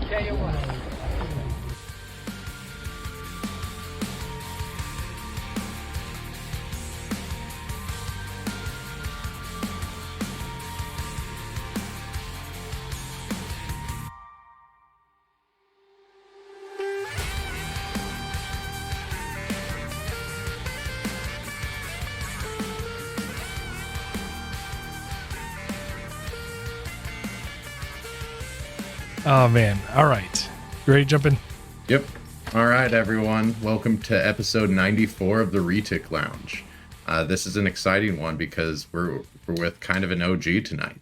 tell you what. Oh, man. All right. You ready to jump in? Yep. All right, everyone. Welcome to episode 94 of the Retic Lounge. This is an exciting one because we're with kind of an OG tonight.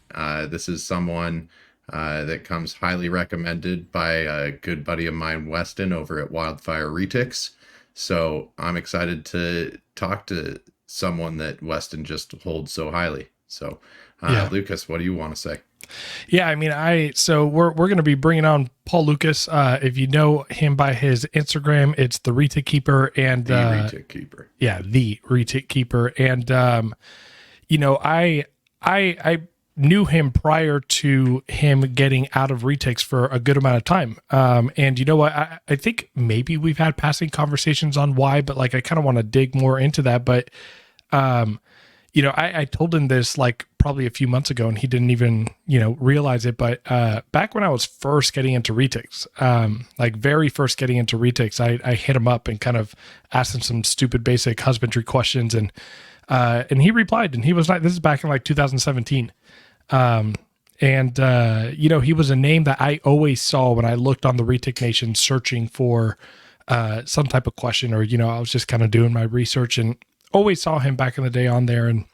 This is someone that comes highly recommended by a good buddy of mine, Weston, over at Wildfire Retics. So I'm excited to talk to someone that Weston just holds so highly. So, Lucas, what do you want to say? Yeah, I mean, so we're going to be bringing on Paul Lucas. If you know him by his Instagram, it's the Retic Keeper and the Retic Keeper. Yeah, the Retic Keeper. And you know, I knew him prior to him getting out of retics for a good amount of time. And you know what? I think maybe we've had passing conversations on why, but like I kind of want to dig more into that. But you know, I told him this like probably a few months ago and he didn't even, you know, realize it. But back when I was first getting into retics, like very first getting into retics, I hit him up and kind of asked him some stupid basic husbandry questions. And he replied, and he was like, this is back in like 2017. You know, he was a name that I always saw when I looked on the Retic Nation searching for some type of question, or, you know, I was just kind of doing my research and always saw him back in the day on there. And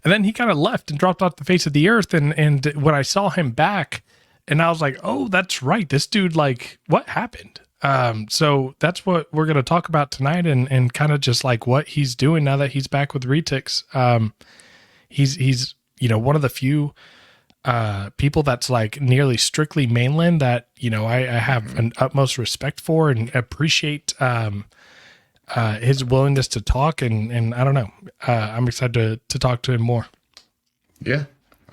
then he kind of left and dropped off the face of the earth. And when I saw him back and I was like, oh, that's right. This dude, like, what happened? So that's what we're going to talk about tonight and kind of just like what he's doing now that he's back with retics. He's, you know, one of the few people that's like nearly strictly mainland that, you know, I have an utmost respect for and appreciate his willingness to talk. And I don't know, I'm excited to talk to him more. Yeah.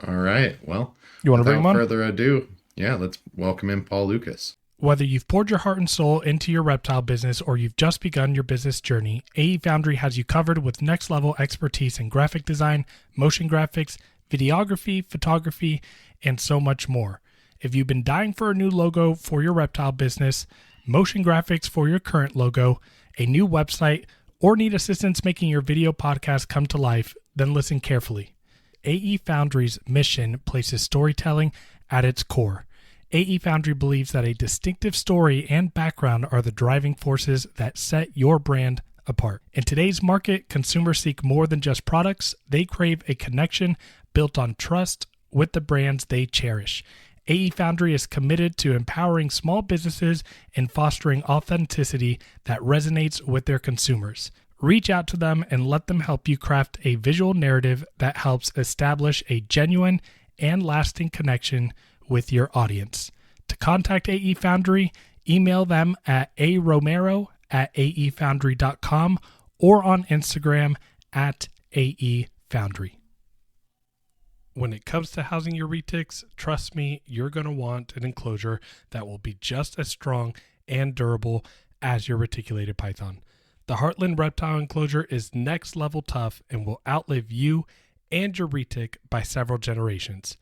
All right. Well, you want to bring him on? Without further ado, yeah, let's welcome in Paul Lucas. Whether you've poured your heart and soul into your reptile business or you've just begun your business journey, AE Foundry has you covered with next-level expertise in graphic design, motion graphics, videography, photography, and so much more. If you've been dying for a new logo for your reptile business, motion graphics for your current logo, a new website, or need assistance making your video podcast come to life, then listen carefully. AE Foundry's mission places storytelling at its core. AE Foundry believes that a distinctive story and background are the driving forces that set your brand apart. In today's market, consumers seek more than just products. They crave a connection built on trust with the brands they cherish. AE Foundry is committed to empowering small businesses and fostering authenticity that resonates with their consumers. Reach out to them and let them help you craft a visual narrative that helps establish a genuine and lasting connection with your audience. To contact AE Foundry, email them at aromero@aefoundry.com or on Instagram at AE Foundry. When it comes to housing your retics, trust me, you're going to want an enclosure that will be just as strong and durable as your reticulated python. The Heartland Reptile enclosure is next level tough and will outlive you and your retic by several generations.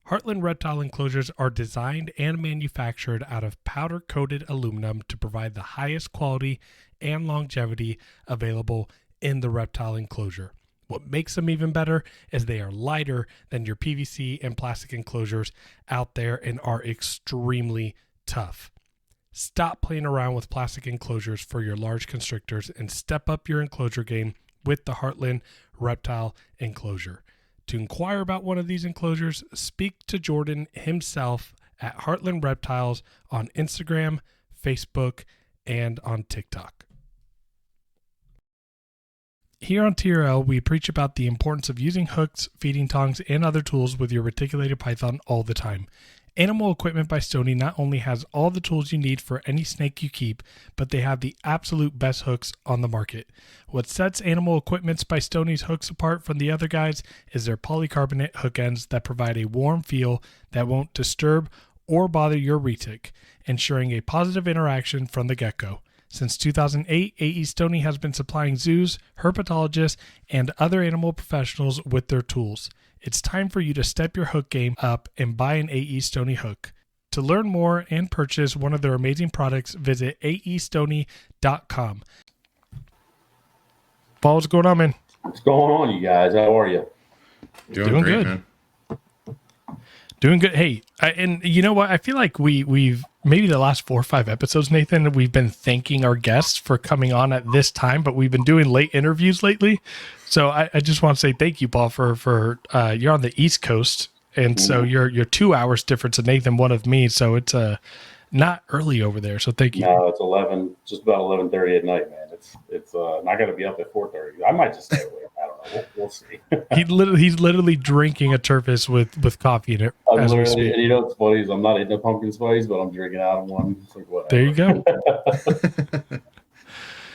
Heartland Reptile enclosures are designed and manufactured out of powder-coated aluminum to provide the highest quality and longevity available in the reptile enclosure. What makes them even better is they are lighter than your PVC and plastic enclosures out there and are extremely tough. Stop playing around with plastic enclosures for your large constrictors and step up your enclosure game with the Heartland Reptile enclosure. To inquire about one of these enclosures, speak to Jordan himself at Heartland Reptiles on Instagram, Facebook, and on TikTok. Here on TRL, we preach about the importance of using hooks, feeding tongs, and other tools with your reticulated python all the time. Animal Equipment by Stoney not only has all the tools you need for any snake you keep, but they have the absolute best hooks on the market. What sets Animal Equipment by Stoney's hooks apart from the other guys is their polycarbonate hook ends that provide a warm feel that won't disturb or bother your retic, ensuring a positive interaction from the get-go. Since 2008, AE Stoney has been supplying zoos, herpetologists, and other animal professionals with their tools. It's time for you to step your hook game up and buy an AE Stoney hook. To learn more and purchase one of their amazing products, visit aestoney.com. Paul, what's going on, man? What's going on, you guys? How are you? Doing great, good, man. Doing good. Hey, and you know what? I feel like we've maybe the last 4 or 5 episodes, Nathan, we've been thanking our guests for coming on at this time, but we've been doing late interviews lately. So I just want to say thank you, Paul, for you're on the East Coast, and so you're 2 hours difference than Nathan, one of me. So it's not early over there. So thank you. No, it's 11, just about 11:30 at night, man. It's not going to be up at 4:30. I might just stay awake. I don't know. We'll see. He's literally drinking a turpus with coffee in it. I'm literally, and you know what's funny is I'm not eating a pumpkin spice, but I'm drinking out of one. It's like, whatever. There you go.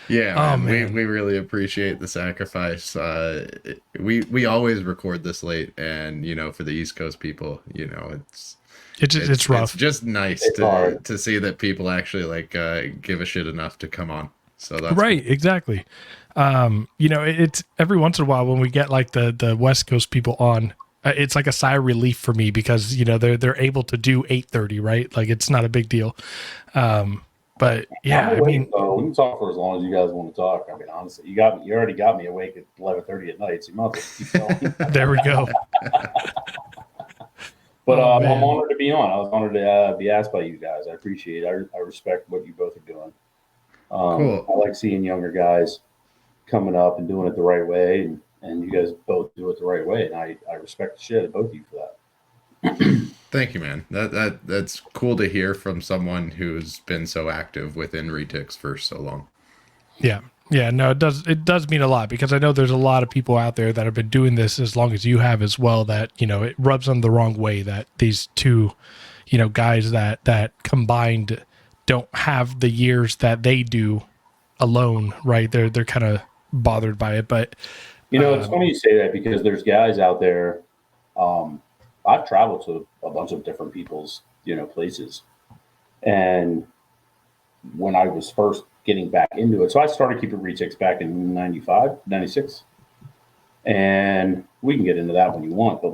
Yeah, man. We really appreciate the sacrifice. We always record this late, and for the East Coast people, it's rough. It's just nice to see that people actually give a shit enough to come on. So that's right, cool. exactly. It's every once in a while when we get like the West Coast people on, it's like a sigh of relief for me because they're able to do 8:30, right? Like it's not a big deal. But yeah, I mean, we can talk for as long as you guys want to talk. I mean, honestly, you already got me awake at 11:30 at night, so you might as well keep going. There we go. But I'm honored to be on. I was honored to be asked by you guys. I appreciate it. I respect what you both are doing. Cool. I like seeing younger guys coming up and doing it the right way, and you guys both do it the right way, and I respect the shit out of both of you for that. Thank you, man. That's cool to hear from someone who's been so active within Retics for so long. Yeah. No, it does mean a lot because I know there's a lot of people out there that have been doing this as long as you have as well. That it rubs them the wrong way that these two, guys that combined don't have the years that they do alone, right? They're kind of bothered by it, but it's funny you say that because there's guys out there. I've traveled to a bunch of different people's, places. And when I was first getting back into it, so I started keeping retics back in 95, 96. And we can get into that when you want, but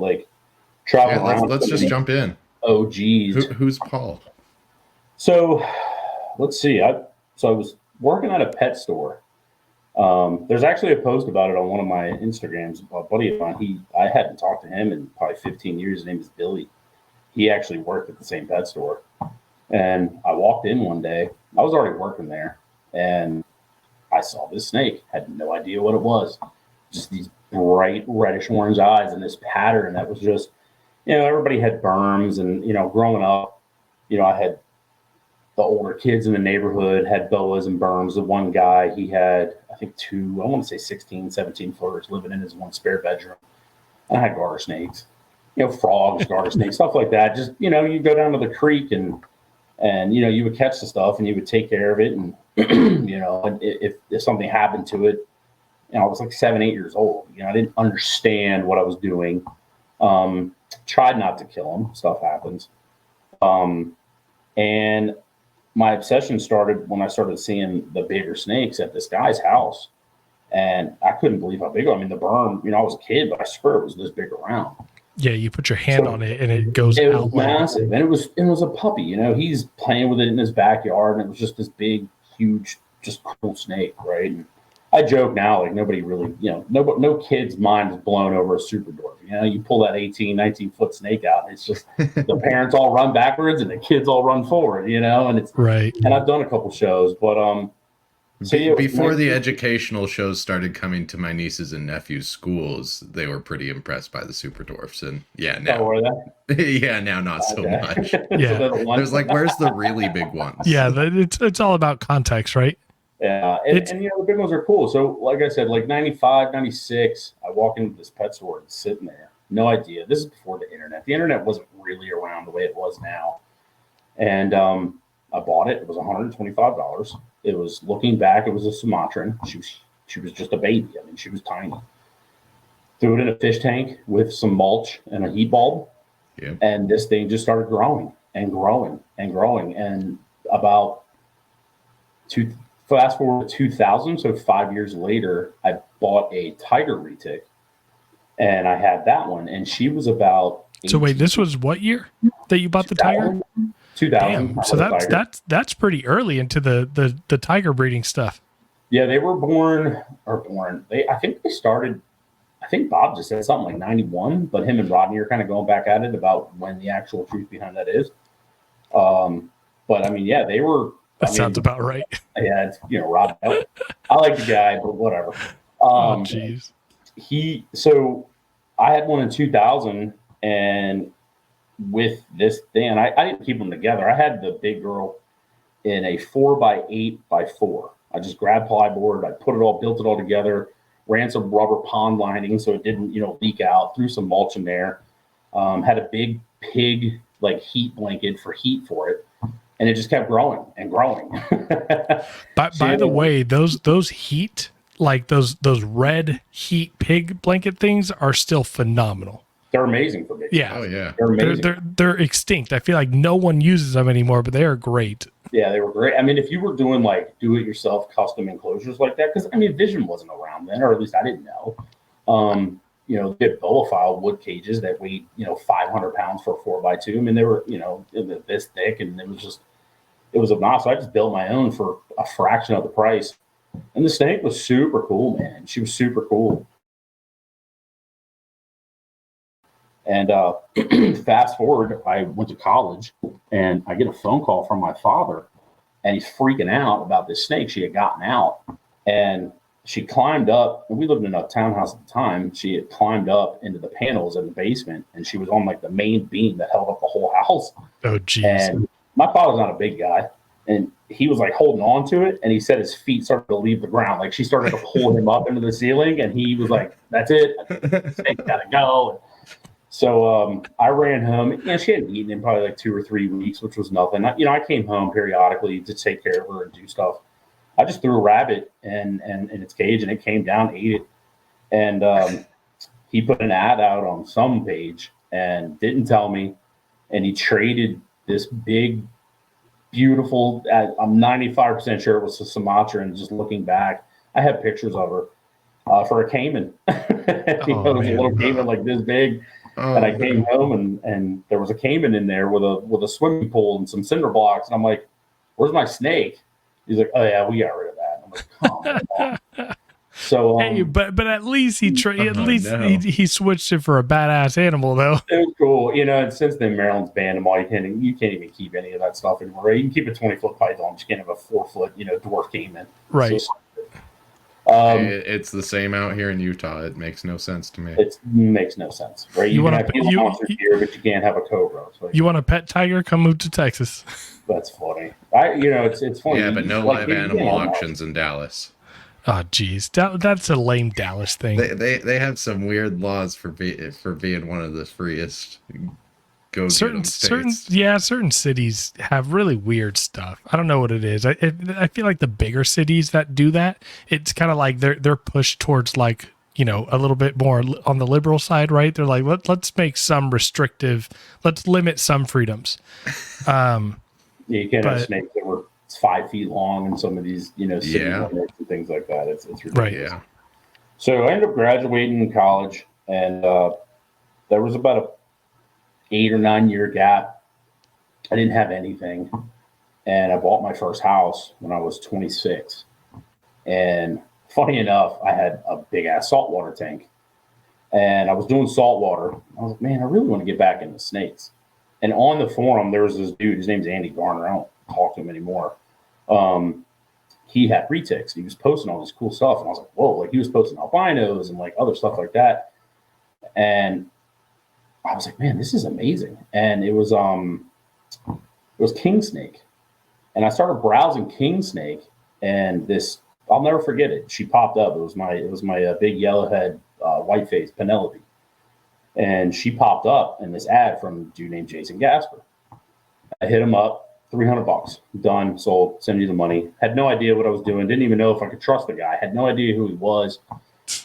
traveling around. Let's just jump in. OGs. Who's Paul? So let's see. I was working at a pet store. There's actually a post about it on one of my Instagrams. A buddy of mine, I hadn't talked to him in probably 15 years. His name is Billy. He actually worked at the same pet store. And I walked in one day. I was already working there. And I saw this snake. Had no idea what it was. Just these bright reddish orange eyes and this pattern that was just, everybody had berms. And, growing up, I had the older kids in the neighborhood had boas and berms. The one guy, he had, I think 16, 17 footers living in his one spare bedroom. And I had garter snakes, frogs, garter snakes, stuff like that. Just, you go down to the creek and you would catch the stuff and you would take care of it. And, and if something happened to it, I was like 7, 8 years old. I didn't understand what I was doing. Tried not to kill them. Stuff happens. And my obsession started when I started seeing the bigger snakes at this guy's house. And I couldn't believe how big. I mean, the berm, I was a kid, but I swear it was this big around. Yeah, you put your hand on it and it goes out. It was massive. And it was a puppy, he's playing with it in his backyard. And it was just this big, huge, just cool snake, right? And I joke now, nobody really, no kid's mind is blown over a super dwarf. You pull that 18, 19-foot snake out, and it's just the parents all run backwards and the kids all run forward, and it's right. And I've done a couple shows, but before the educational shows started coming to my nieces and nephews' schools, they were pretty impressed by the super dwarfs, and now were they? yeah, now not so much. Yeah, there's where's the really big ones? Yeah, it's all about context, right? Yeah, and the big ones are cool. So, like I said, 95, 96, I walk into this pet store and sitting there. No idea. This is before the internet. The internet wasn't really around the way it was now. And I bought it. It was $125. It was, looking back, it was a Sumatran. She was just a baby. I mean, she was tiny. Threw it in a fish tank with some mulch and a heat bulb. Yep. And this thing just started growing. and growing and growing. And about fast forward to 2000, so 5 years later, I bought a tiger retic, and I had that one, and she was about. So wait, this was what year that you bought the tiger? 2000. Damn. So that's pretty early into the tiger breeding stuff. Yeah, they were born. I think they started. I think Bob just said something like 91, but him and Rodney are kind of going back at it about when the actual truth behind that is. But I mean, yeah, they were. That sounds about right. Yeah, it's, Rodney. I like the guy, but whatever. Oh, jeez. So I had one in 2000, and with this thing, and I didn't keep them together. I had the big girl in a 4x8x4. I just grabbed plyboard, built it all together, ran some rubber pond lining so it didn't, leak out, threw some mulch in there, had a big pig heat blanket for heat for it, and it just kept growing and growing. By the way, those heat, those red heat pig blanket things are still phenomenal. They're amazing for me. Yeah. Oh yeah. They're amazing. They're extinct. I feel like no one uses them anymore, but they are great. Yeah, they were great. I mean, if you were doing do-it-yourself custom enclosures like that, because Vision wasn't around then, or at least I didn't know. They had boa wood cages that weighed 500 pounds for a 4x2. I mean, they were this thick, and it was obnoxious. So I just built my own for a fraction of the price, and the snake was super cool, man. She was super cool. And fast forward, I went to college, and I get a phone call from my father, and he's freaking out about this snake. She had gotten out, and she climbed up, and we lived in a townhouse at the time. She had climbed up into the panels in the basement, and she was on the main beam that held up the whole house. Oh, geez. And my father's not a big guy, and he was holding on to it, and he said his feet started to leave the ground. She started to pull him up into the ceiling, and he was like, "That's it, the snake's gotta go." So I ran home. She hadn't eaten in probably 2 or 3 weeks, which was nothing. I came home periodically to take care of her and do stuff. I just threw a rabbit in its cage, and it came down, ate it. And he put an ad out on some page and didn't tell me. And he traded this big, beautiful, I'm 95% sure it was a Sumatran. Just looking back, I have pictures of her for a caiman. It was a little caiman this big. And I came home, and there was a caiman in there with a swimming pool and some cinder blocks. And I'm like, "Where's my snake?" He's like, "Oh yeah, we got rid of that." I'm like, "Come on." So, hey, but at least he switched it for a badass animal, though. It was cool, and since then Maryland's banned them all. You can't even keep any of that stuff anymore. You can keep a 20-foot python, but you can't have a 4-foot, dwarf caiman. Right. So, it's the same out here in Utah. It makes no sense to me. It makes no sense, right? You can have monsters here, but you can't have a cobra. You want a pet tiger? Come move to Texas. That's funny. It's funny. Yeah, but no live animal auctions in Dallas. Oh, geez, that's a lame Dallas thing. They have some weird laws for being one of the freest. Certain cities have really weird stuff. I don't know what it is. I feel like the bigger cities that do that, it's kind of like they're pushed towards a little bit more on the liberal side, right? They're like, let's make some restrictive, let's limit some freedoms. You can't have snakes that were 5 feet long in some of these city limits and things like that. It's ridiculous. Right. Yeah. So I ended up graduating in college, and there was about a 8 or 9 year gap. I didn't have anything, and I bought my first house when I was 26. And funny enough, I had a big ass saltwater tank, and I was doing saltwater. I was like, man, I really want to get back into snakes. And on the forum, there was this dude. His name's Andy Garner. I don't talk to him anymore. He had retics. He was posting all this cool stuff, and I was like, whoa! He was posting albinos and other stuff like that. And I was like, man, this is amazing. And it was king snake. And I started browsing king snake, and this, I'll never forget it. She popped up. It was my big yellowhead white face Penelope. And she popped up in this ad from a dude named Jason Gasper. I hit him up, $300, done, sold, send you the money. Had no idea what I was doing. Didn't even know if I could trust the guy. Had no idea who he was.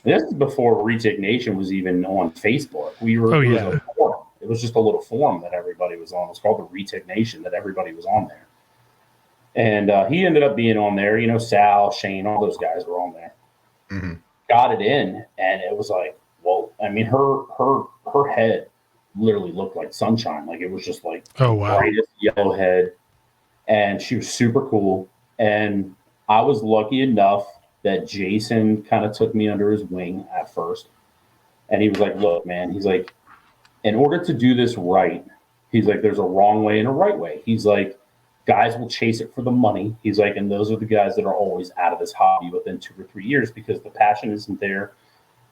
This is before Retic Nation was even on Facebook. It It was just a little forum that everybody was on. It was called the Retic Nation, that everybody was on there. And he ended up being on there. You know, Sal, Shane, all those guys were on there. Mm-hmm. Got it in, and it was like, whoa. I mean, her head literally looked like sunshine. Like, it was just like brightest yellow head. And she was super cool. And I was lucky enough that Jason kind of took me under his wing at first. And he was like, look, man, he's like, in order to do this right, he's like, there's a wrong way and a right way. He's like, guys will chase it for the money. He's like, and those are the guys that are always out of this hobby within 2 or 3 years because the passion isn't there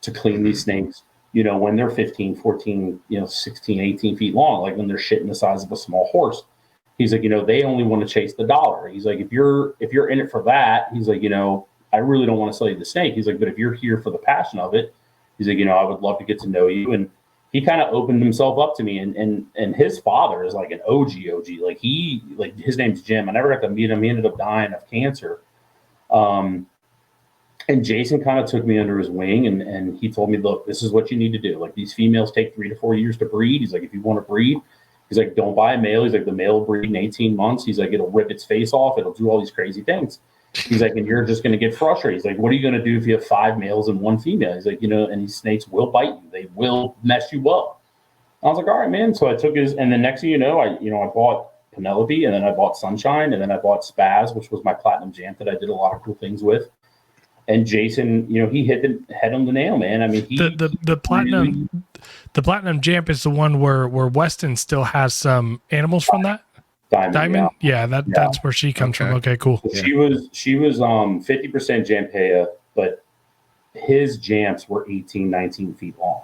to clean these snakes, you know, when they're 15, 14, 16, 18 feet long, like when they're shitting the size of a small horse. He's like, they only want to chase the dollar. He's like, if you're in it for that, he's like, I really don't want to sell you the snake. He's like, but if you're here for the passion of it, he's like, I would love to get to know you. And he kind of opened himself up to me, and his father is like an OG. Like his name's Jim. I never got to meet him. He ended up dying of cancer. And Jason kind of took me under his wing, and he told me, look, this is what you need to do. Like, these females take 3 to 4 years to breed. He's like, if you want to breed, he's like, don't buy a male. He's like, the male will breed in 18 months. He's like, it'll rip its face off. It'll do all these crazy things. He's like, and you're just going to get frustrated. He's like, what are you going to do if you have 5 males and 1 female? He's like, and these snakes will bite you. They will mess you up. I was like, all right, man. So I took his, and the next thing I bought Penelope, and then I bought Sunshine, and then I bought Spaz, which was my platinum jam that I did a lot of cool things with. And Jason, he hit the head on the nail, man. I mean, the platinum jam is the one where Weston still has some animals from that. Diamond? Yeah, that's where she comes from. Okay, cool. So she was 50% Jampea, but his jams were 18, 19 feet long.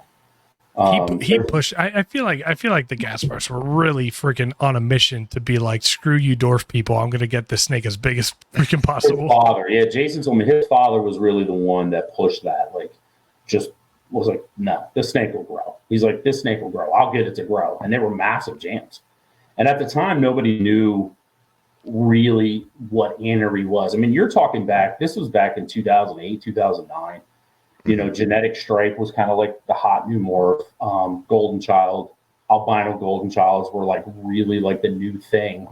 He pushed. I feel like the Gaspars were really freaking on a mission to be like, screw you, dwarf people. I'm gonna get this snake as big as freaking possible. His father, yeah, Jason told me his father was really the one that pushed that. Like, just was like, no, this snake will grow. He's like, this snake will grow. I'll get it to grow. And they were massive jams. And at the time, nobody knew really what anery was. I mean, you're talking back. This was back in 2008, 2009. Genetic stripe was kind of like the hot new morph. Golden child, albino golden childs were like really like the new thing.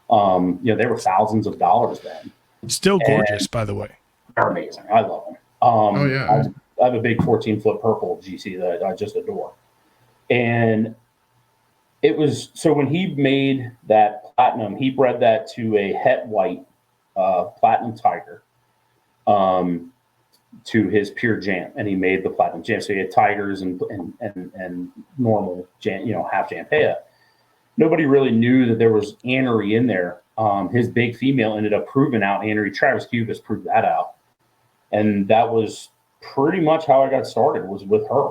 They were thousands of dollars then. Still gorgeous, by the way. They're amazing. I love them. Oh yeah. I have a big 14-foot purple GC that I just adore. And it was, so when he made that platinum, he bred that to a het white platinum tiger. To his pure jam, and he made the platinum jam. So he had tigers and normal jam, half Jampea. Nobody really knew that there was anery in there. His big female ended up proving out anery. Travis Cubis proved that out, and that was pretty much how I got started. Was with her,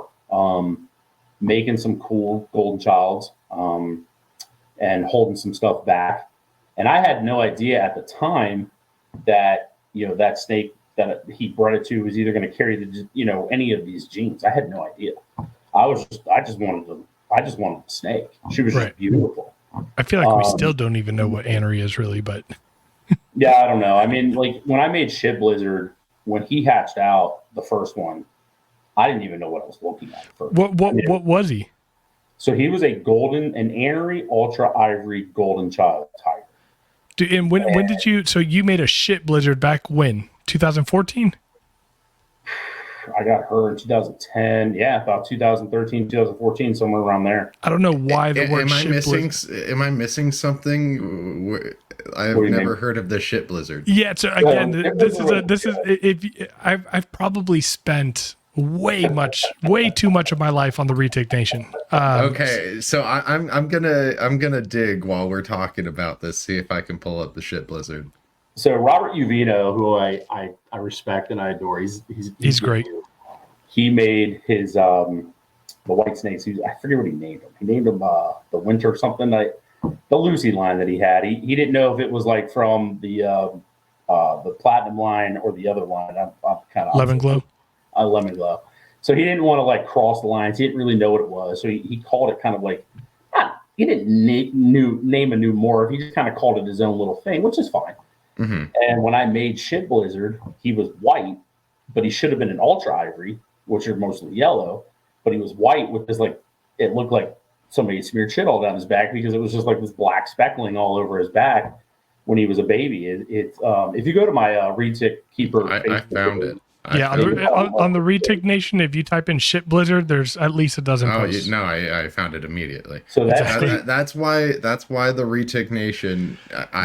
making some cool golden childs, and holding some stuff back. And I had no idea at the time that that snake that he bred it to was either going to carry the any of these genes. I had no idea. I just wanted the snake. She was just beautiful. I feel like we still don't even know what anery is really, but yeah, I don't know. I mean, like when I made Shit Blizzard, when he hatched out the first one, I didn't even know what I was looking at first. What was he? So he was an anery ultra ivory golden child tiger. Dude, and when did you? So you made a Shit Blizzard back when? 2014? I got her in 2010. Yeah, about 2013, 2014, somewhere around there. I don't know why the word Am I missing something? I've never heard of the Shit Blizzard. Yeah, so again, I've probably spent way too much of my life on the Retic Nation. Okay, so I'm gonna dig while we're talking about this, see if I can pull up the Shit Blizzard. So Robert Uvino, who I respect and I adore, he's great. He made his the white snakes. I forget what he named them. He named them the winter something. The Lucy line that he had. He didn't know if it was like from the platinum line or the other line. I'm kind of Lemon Glow. Lemon Glow. So he didn't want to like cross the lines. He didn't really know what it was. So he called it kind of like he didn't name a new morph. He just kind of called it his own little thing, which is fine. Mm-hmm. And when I made Shit Blizzard, he was white, but he should have been an ultra ivory, which are mostly yellow, but he was white with this, like, it looked like somebody smeared shit all down his back because it was just like this black speckling all over his back when he was a baby. If you go to my Retic Keeper, I found it. Yeah, on the Retic Nation, if you type in shit blizzard, there's at least a dozen posts. No, I found it immediately. So that's why the Retic Nation,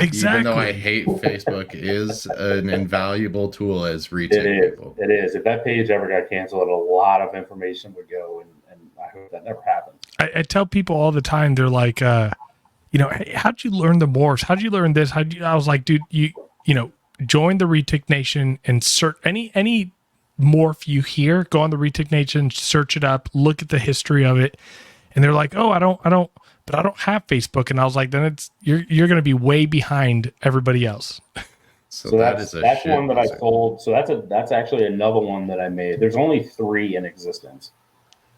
even though I hate Facebook, is an invaluable tool as Retic people. It is. If that page ever got canceled, a lot of information would go, and I hope that never happens. I tell people all the time, they're like, hey, how'd you learn the morphs? How'd you learn this? I was like, dude, you join the Retic Nation and search any morph you hear, go on the Retic Nation, search it up, look at the history of it. And they're like, oh, I don't have Facebook. And I was like, then you're going to be way behind everybody else. So that's one that I sold. So that's actually another one that I made. There's only 3 in existence.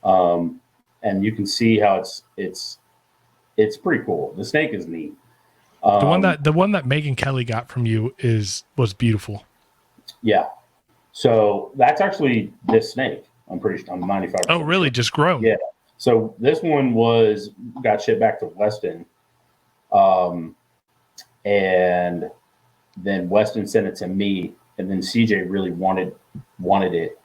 And you can see how it's pretty cool. The snake is neat. The one that Megan Kelly got from you was beautiful. Yeah. So that's actually this snake. I'm 95%. Oh, really? Just grown? Yeah. So this one got shipped back to Weston. And then Weston sent it to me, and then CJ really wanted it.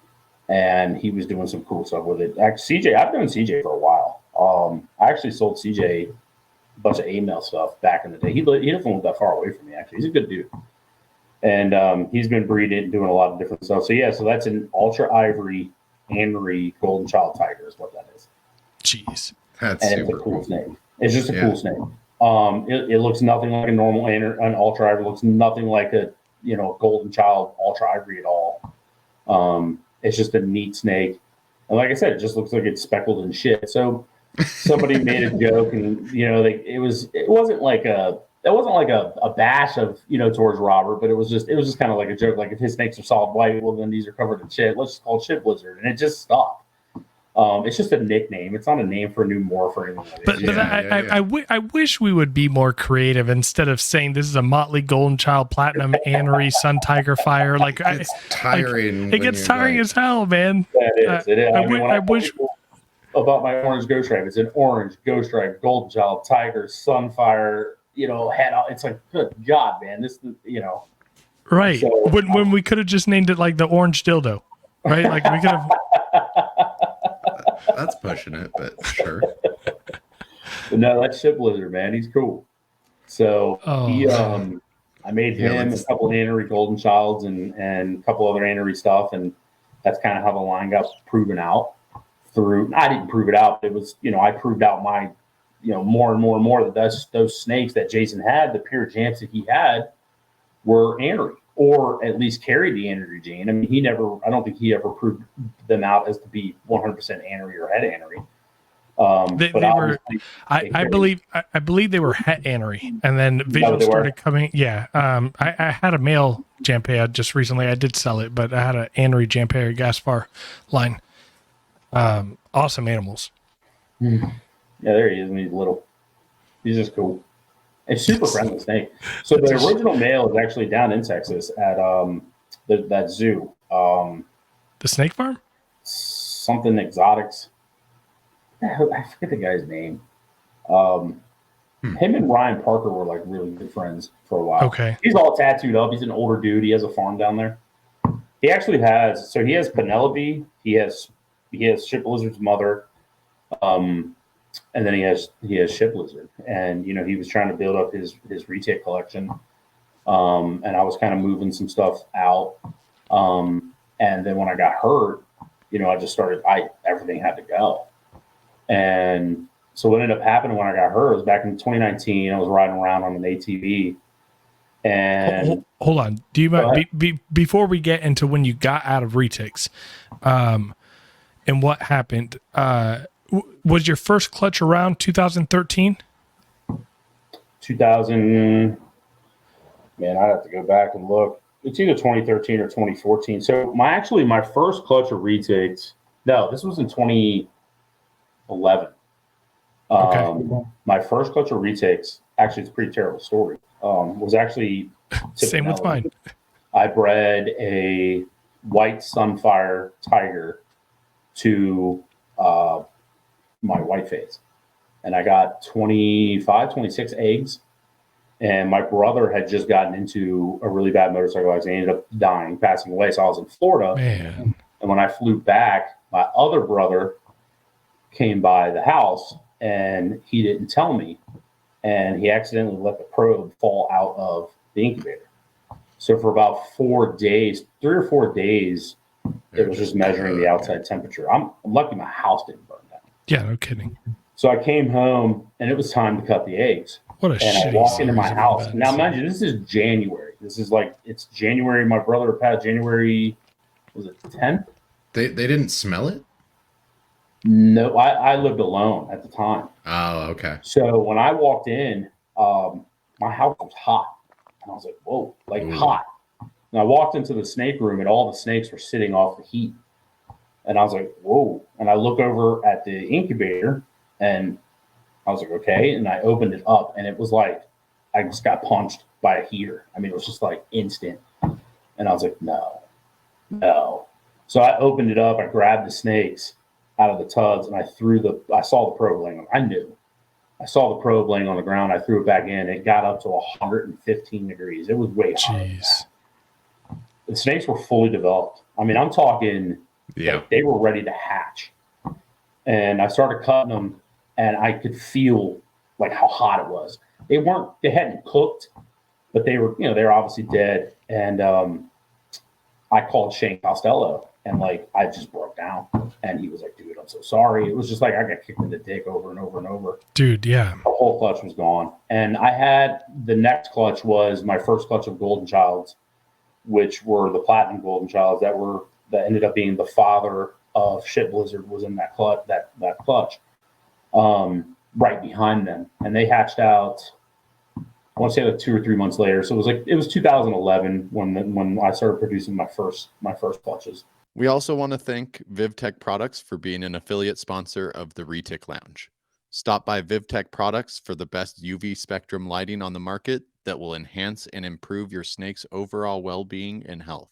And he was doing some cool stuff with it. Actually, I've known CJ for a while. I actually sold CJ a bunch of email stuff back in the day. He doesn't live that far away from me, actually. He's a good dude. And he's been breeding and doing a lot of different stuff. So, yeah, so that's an ultra ivory Henry golden child tiger is what that is. Jeez. That's and super it's a cool cool snake. It's just a cool snake. It looks nothing like a normal an ultra ivory. It looks nothing like a golden child ultra ivory at all. It's just a neat snake. And like I said, it just looks like it's speckled and shit. So somebody made a joke, and it wasn't like a bash of towards Robert, but it was just kind of like a joke. Like, if his snakes are solid white, well, then these are covered in shit. Let's just call it shit blizzard, and it just stopped. It's just a nickname. It's not a name for a new morph or anything like that. But I wish we would be more creative instead of saying this is a Motley Golden Child Platinum Anery Sun Tiger Fire. Like, it's tiring. It gets tiring as hell, man. It is. I wish about my orange ghost stripe. It's an orange ghost stripe, golden child, tiger, sunfire. Head out. It's like, good God, man. This. Right. So, when we could have just named it like the orange dildo, right? Like, we could have. That's pushing it, but sure. But no, that's Ship Blizzard, man. He's cool. So I made him a couple of Anery Golden Childs and a couple other Anery stuff, and that's kind of how the line got proven out. I didn't prove it out. It was, I proved out my, more and more and more that those snakes that Jason had, the pure jams that he had, were Anery, or at least carried the Anery gene. I mean, I don't think he ever proved them out as to be 100% Anery or head Anery. I believe they were het Anery, and then visuals started coming. Yeah. I had a male Jampea just recently. I did sell it, but I had an Anery Jampea Gaspar line. Awesome animals. Yeah, there he is. He's little. He's just cool. It's super friendly snake. So the original male is actually down in Texas at that zoo. The snake farm? Something exotics. I forget the guy's name. Him and Ryan Parker were like really good friends for a while. Okay. He's all tattooed up. He's an older dude. He has a farm down there. He actually has Penelope. He has Ship Blizzard's mother. And then he has Ship Blizzard. And he was trying to build up his retail collection. And I was kind of moving some stuff out. And then when I got hurt, I just started everything had to go. And so what ended up happening when I got hurt was back in 2019. I was riding around on an ATV. And hold on, do you mind before we get into when you got out of Retics, and what happened? Was your first clutch around 2013? 2000. Man, I'd have to go back and look. It's either 2013 or 2014. So my first clutch of Retics. No, this was in 2011. Okay. My first clutch of Retics, actually, it's a pretty terrible story. Was actually same with mine. I bred a white sunfire tiger to my white face, and I got 25, 26 eggs. And my brother had just gotten into a really bad motorcycle accident. He ended up dying, passing away. So I was in Florida. Man. And when I flew back, my other brother came by the house and he didn't tell me. And he accidentally let the probe fall out of the incubator. So for about 4 days, 3 or 4 days, it was just measuring the outside temperature. I'm lucky my house didn't burn down. Yeah, no kidding. So I came home and it was time to cut the eggs. What a And I shitty walked into my series of house. events. Now, mind you, this is January. This is like, it's January. My brother passed January, was it 10th? They didn't smell it? No, I lived alone at the time. Oh, okay. So when I walked in, my house was hot. And I was like, whoa, like Ooh. hot. And I walked into the snake room and all the snakes were sitting off the heat. And I was like, whoa. And I look over at the incubator and I was like, okay. And I opened it up and it was like, I just got punched by a heater. I mean, it was just like instant. And I was like, no. So I opened it up. I grabbed the snakes out of the tubs and I saw the probe laying on. I knew. I saw the probe laying on the ground. I threw it back in. It got up to 115 degrees. It was way hot. Jeez. The snakes were fully developed. I mean, I'm talking, like, they were ready to hatch. And I started cutting them and I could feel like how hot it was. They hadn't cooked, but they were obviously dead. And I called Shane Costello and like, I just broke down and he was like, dude, I'm so sorry. It was just like, I got kicked in the dick over and over and over. Dude, yeah. The whole clutch was gone. And I had the next clutch was my first clutch of Golden Childs, which were the platinum Golden Childs that ended up being the father of Shit Blizzard was in that clutch. Right behind them. And they hatched out, I want to say like 2 or 3 months later. So it was 2011 when I started producing my first clutches. We also want to thank VivTech Products for being an affiliate sponsor of the Retic Lounge. Stop by VivTech Products for the best UV spectrum lighting on the market that will enhance and improve your snake's overall well-being and health.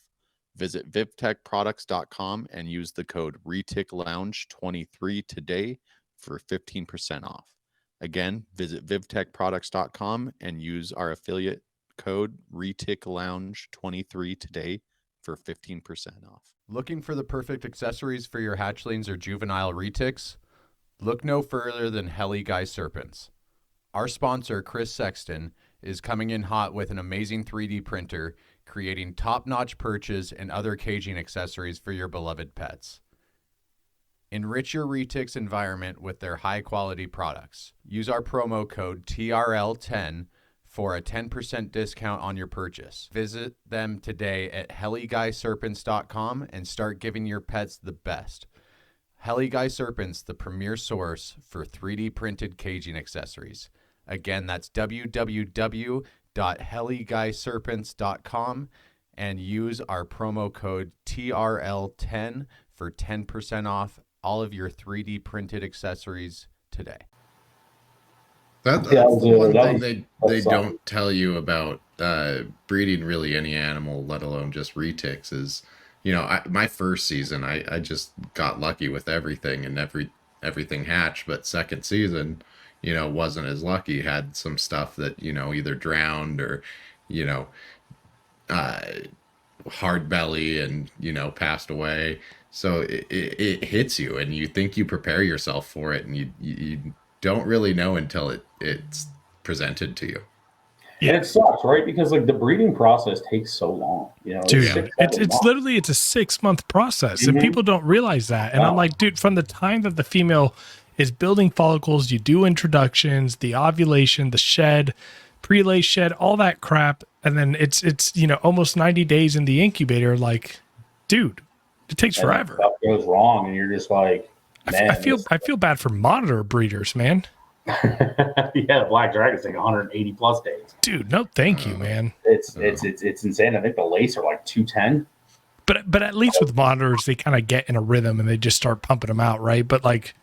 Visit vivtechproducts.com and use the code ReticLounge23 today for 15% off. Again, visit vivtechproducts.com and use our affiliate code ReticLounge23 today for 15% off. Looking for the perfect accessories for your hatchlings or juvenile retics? Look no further than Heli Guy Serpents. Our sponsor, Chris Sexton, is coming in hot with an amazing 3D printer, creating top-notch perches and other caging accessories for your beloved pets. Enrich your retics environment with their high-quality products. Use our promo code TRL10 for a 10% discount on your purchase. Visit them today at heliguyserpents.com and start giving your pets the best. Heli Guy Serpents, the premier source for 3D printed caging accessories. Again, that's www.heliguyserpents.com and use our promo code TRL10 for 10% off all of your 3D printed accessories today. That's one thing they don't tell you about breeding really any animal, let alone just retics, is, my first season, I just got lucky with everything and everything hatched, but second season, wasn't as lucky, had some stuff that, either drowned or, hard belly and, passed away. So it hits you and you think you prepare yourself for it and you don't really know until it's presented to you. Yeah. And it sucks, right? Because like the breeding process takes so long. Dude, it's literally a 6-month process, and people don't realize that. And I'm like, dude, from the time that the female is building follicles, you do introductions, the ovulation, the shed, prelay shed, all that crap, and then it's almost 90 days in the incubator. Like, dude, it takes forever. Stuff goes wrong, and you're just like, man, I feel bad for monitor breeders, man. Yeah, the black dragons take 180 plus days. Dude, no, thank you, man. It's insane. I think the lace are like 210. But at least with monitors, they kind of get in a rhythm and they just start pumping them out, right? But like,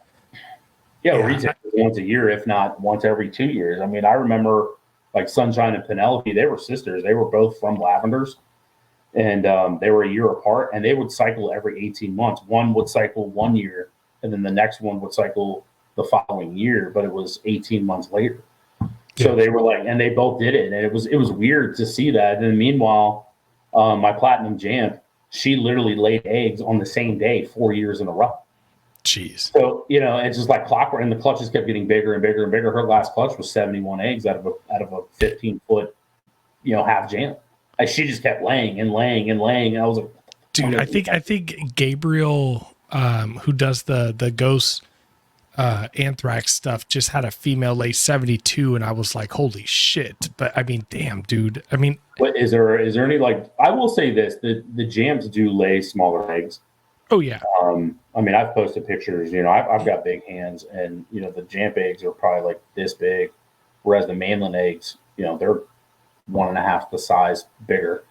retics once a year, if not once every 2 years. I mean, I remember like Sunshine and Penelope. They were sisters. They were both from Lavenders, and they were a year apart. And they would cycle every 18 months. One would cycle 1 year, and then the next one would cycle the following year, but it was 18 months later. So they were like, and they both did it, and it was weird to see that. And meanwhile, my platinum Jamp, she literally laid eggs on the same day 4 years in a row. Jeez. So it's just like clockwork, and the clutches kept getting bigger and bigger and bigger. Her last clutch was 71 eggs out of a 15-foot, half Jamp. Like, she just kept laying and laying and laying. And I was like, dude, I think Gabriel, who does the ghost anthrax stuff, just had a female lay 72, and I was like, holy shit. But I mean, damn, dude. I mean, what is there any, like, I will say this, the Jamps do lay smaller eggs. Oh yeah. I mean, I've posted pictures, I've got big hands, and the Jamp eggs are probably like this big, whereas the Mainland eggs, they're 1.5 the size bigger.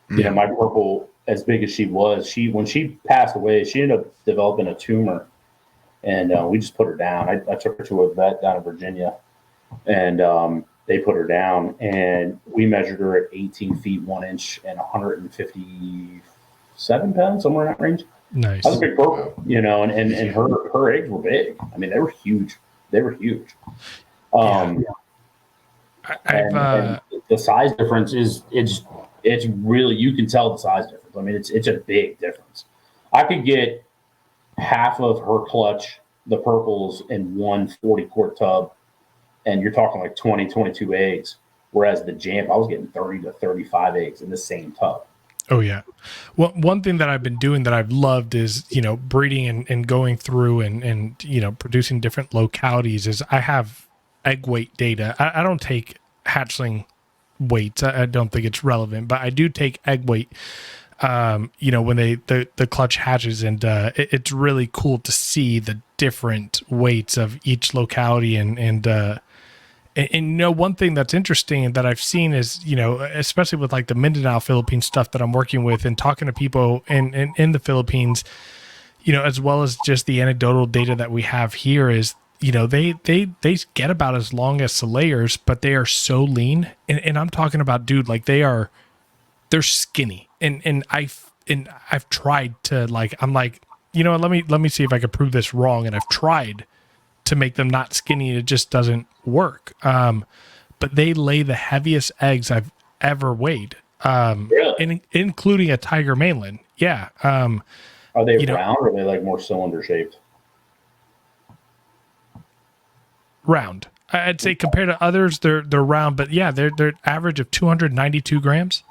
My purple, as big as she was, when she passed away, she ended up developing a tumor. And we just put her down. I took her to a vet down in Virginia, and they put her down, and we measured her at 18 feet 1 inch and 157 pounds, somewhere in that range. Nice. That was a big purple, and her eggs were big. I mean, they were huge. And the size difference it's really, you can tell the size difference. I mean, it's a big difference. I could get half of her clutch, the purples, in one 40-quart tub, and you're talking like 20, 22 eggs, whereas the Jamp, I was getting 30 to 35 eggs in the same tub. Oh yeah. Well, one thing that I've been doing that I've loved is, breeding and going through and producing different localities is I have egg weight data. I don't take hatchling weights. I don't think it's relevant, but I do take egg weight. When the clutch hatches, and it's really cool to see the different weights of each locality, and one thing that's interesting that I've seen is, especially with like the Mindanao Philippines stuff that I'm working with and talking to people in the Philippines, as well as just the anecdotal data that we have here is, they get about as long as the layers, but they are so lean, and I'm talking about, dude, like they're skinny. And I've tried to, like, I'm like, let me see if I can prove this wrong. And I've tried to make them not skinny. And it just doesn't work. But they lay the heaviest eggs I've ever weighed, Really? including a Tiger Mainland. Yeah. Are they round, or are they like more cylinder shaped? Round. I'd say compared to others, they're round, but yeah, they're average of 292 grams.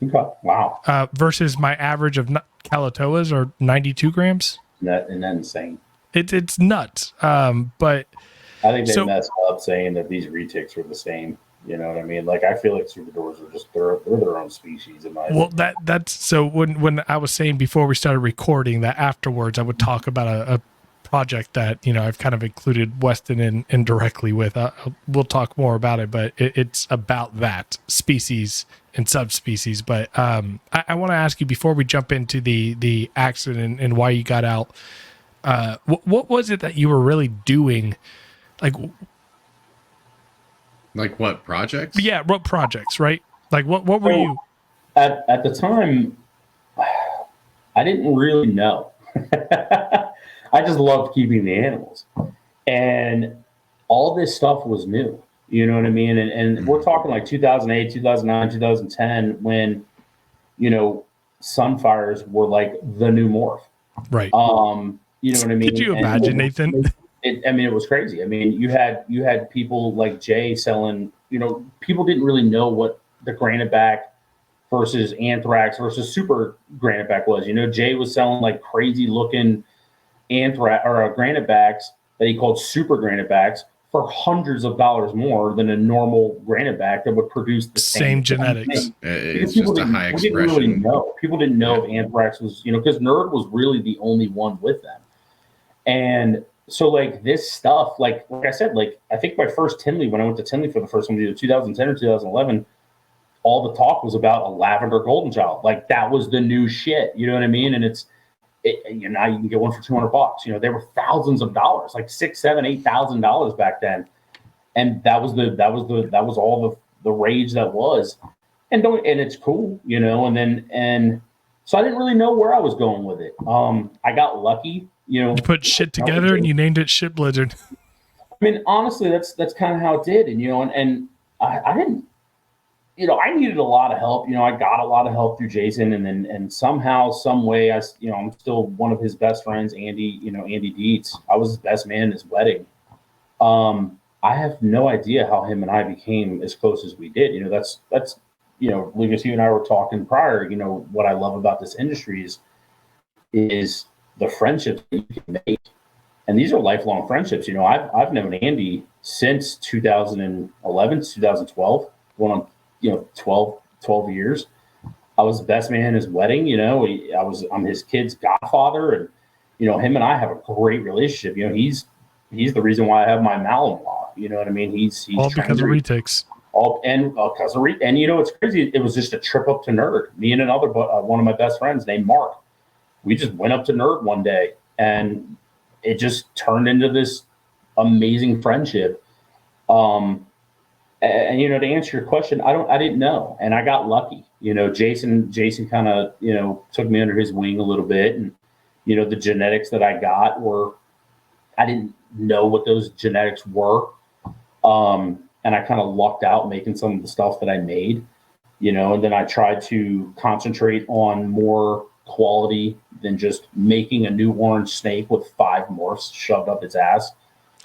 Okay. Wow. Versus my average of Calatoas are 92 grams. Isn't that insane? It's nuts. But I think they messed up saying that these retics are the same. You know what I mean? Like, I feel like Superdors are just, they're their own species in my opinion. Well, that's so when I was saying before we started recording that afterwards I would talk about a project that I've kind of included Weston in indirectly with. We'll talk more about it, but it's about that species and subspecies. But I want to ask you, before we jump into the accident and why you got out, what was it that you were really doing? Like what projects? Yeah, what projects, right? Like what were you? At the time, I didn't really know. I just loved keeping the animals, and all this stuff was new. You know what I mean? And we're talking like 2008, 2009, 2010, when, sunfires were like the new morph. Right. You know what I mean? Could you imagine, Nathan? It was crazy. I mean, you had people like Jay selling, people didn't really know what the granite back versus anthrax versus super granite back was. Jay was selling like crazy looking anthrax or granite backs that he called super granite backs for hundreds of dollars more than a normal granite back that would produce the same genetics. It's just a high expression. People didn't know if anthrax was, because Nerd was really the only one with them. And so like this stuff, like I said, like I think my first Tinley, when I went to Tinley for the first time, either 2010 or 2011, all the talk was about a lavender golden child. Like that was the new shit. You know what I mean? And now you can get one for $200. They were thousands of dollars, like $6,000, $7,000, $8,000 back then. And that was all the rage that was. And it's cool, and so I didn't really know where I was going with it. I got lucky, You put shit together and you named it Shit Blizzard. I mean, honestly, that's kind of how it did. And, I didn't, I needed a lot of help. I got a lot of help through Jason, and somehow, some way, I'm still one of his best friends, Andy, Andy Dietz. I was his best man at his wedding. I have no idea how him and I became as close as we did. That's Lucas, you and I were talking prior. What I love about this industry is the friendships that you can make, and these are lifelong friendships. I've known Andy since 2011, 2012, going on 12 years. I was the best man at his wedding. I'm his kid's godfather, and him and I have a great relationship. He's the reason why I have my Malinois. You know what I mean? He's all because of retics. All and because of and it's crazy. It was just a trip up to Nerd. Me and another one of my best friends named Mark. We just went up to Nerd one day, and it just turned into this amazing friendship. And to answer your question, I didn't know, and I got lucky. Jason kind of took me under his wing a little bit, and the genetics that I got were, I didn't know what those genetics were. And I kind of lucked out making some of the stuff that I made, and then I tried to concentrate on more quality than just making a new orange snake with 5 morphs shoved up its ass.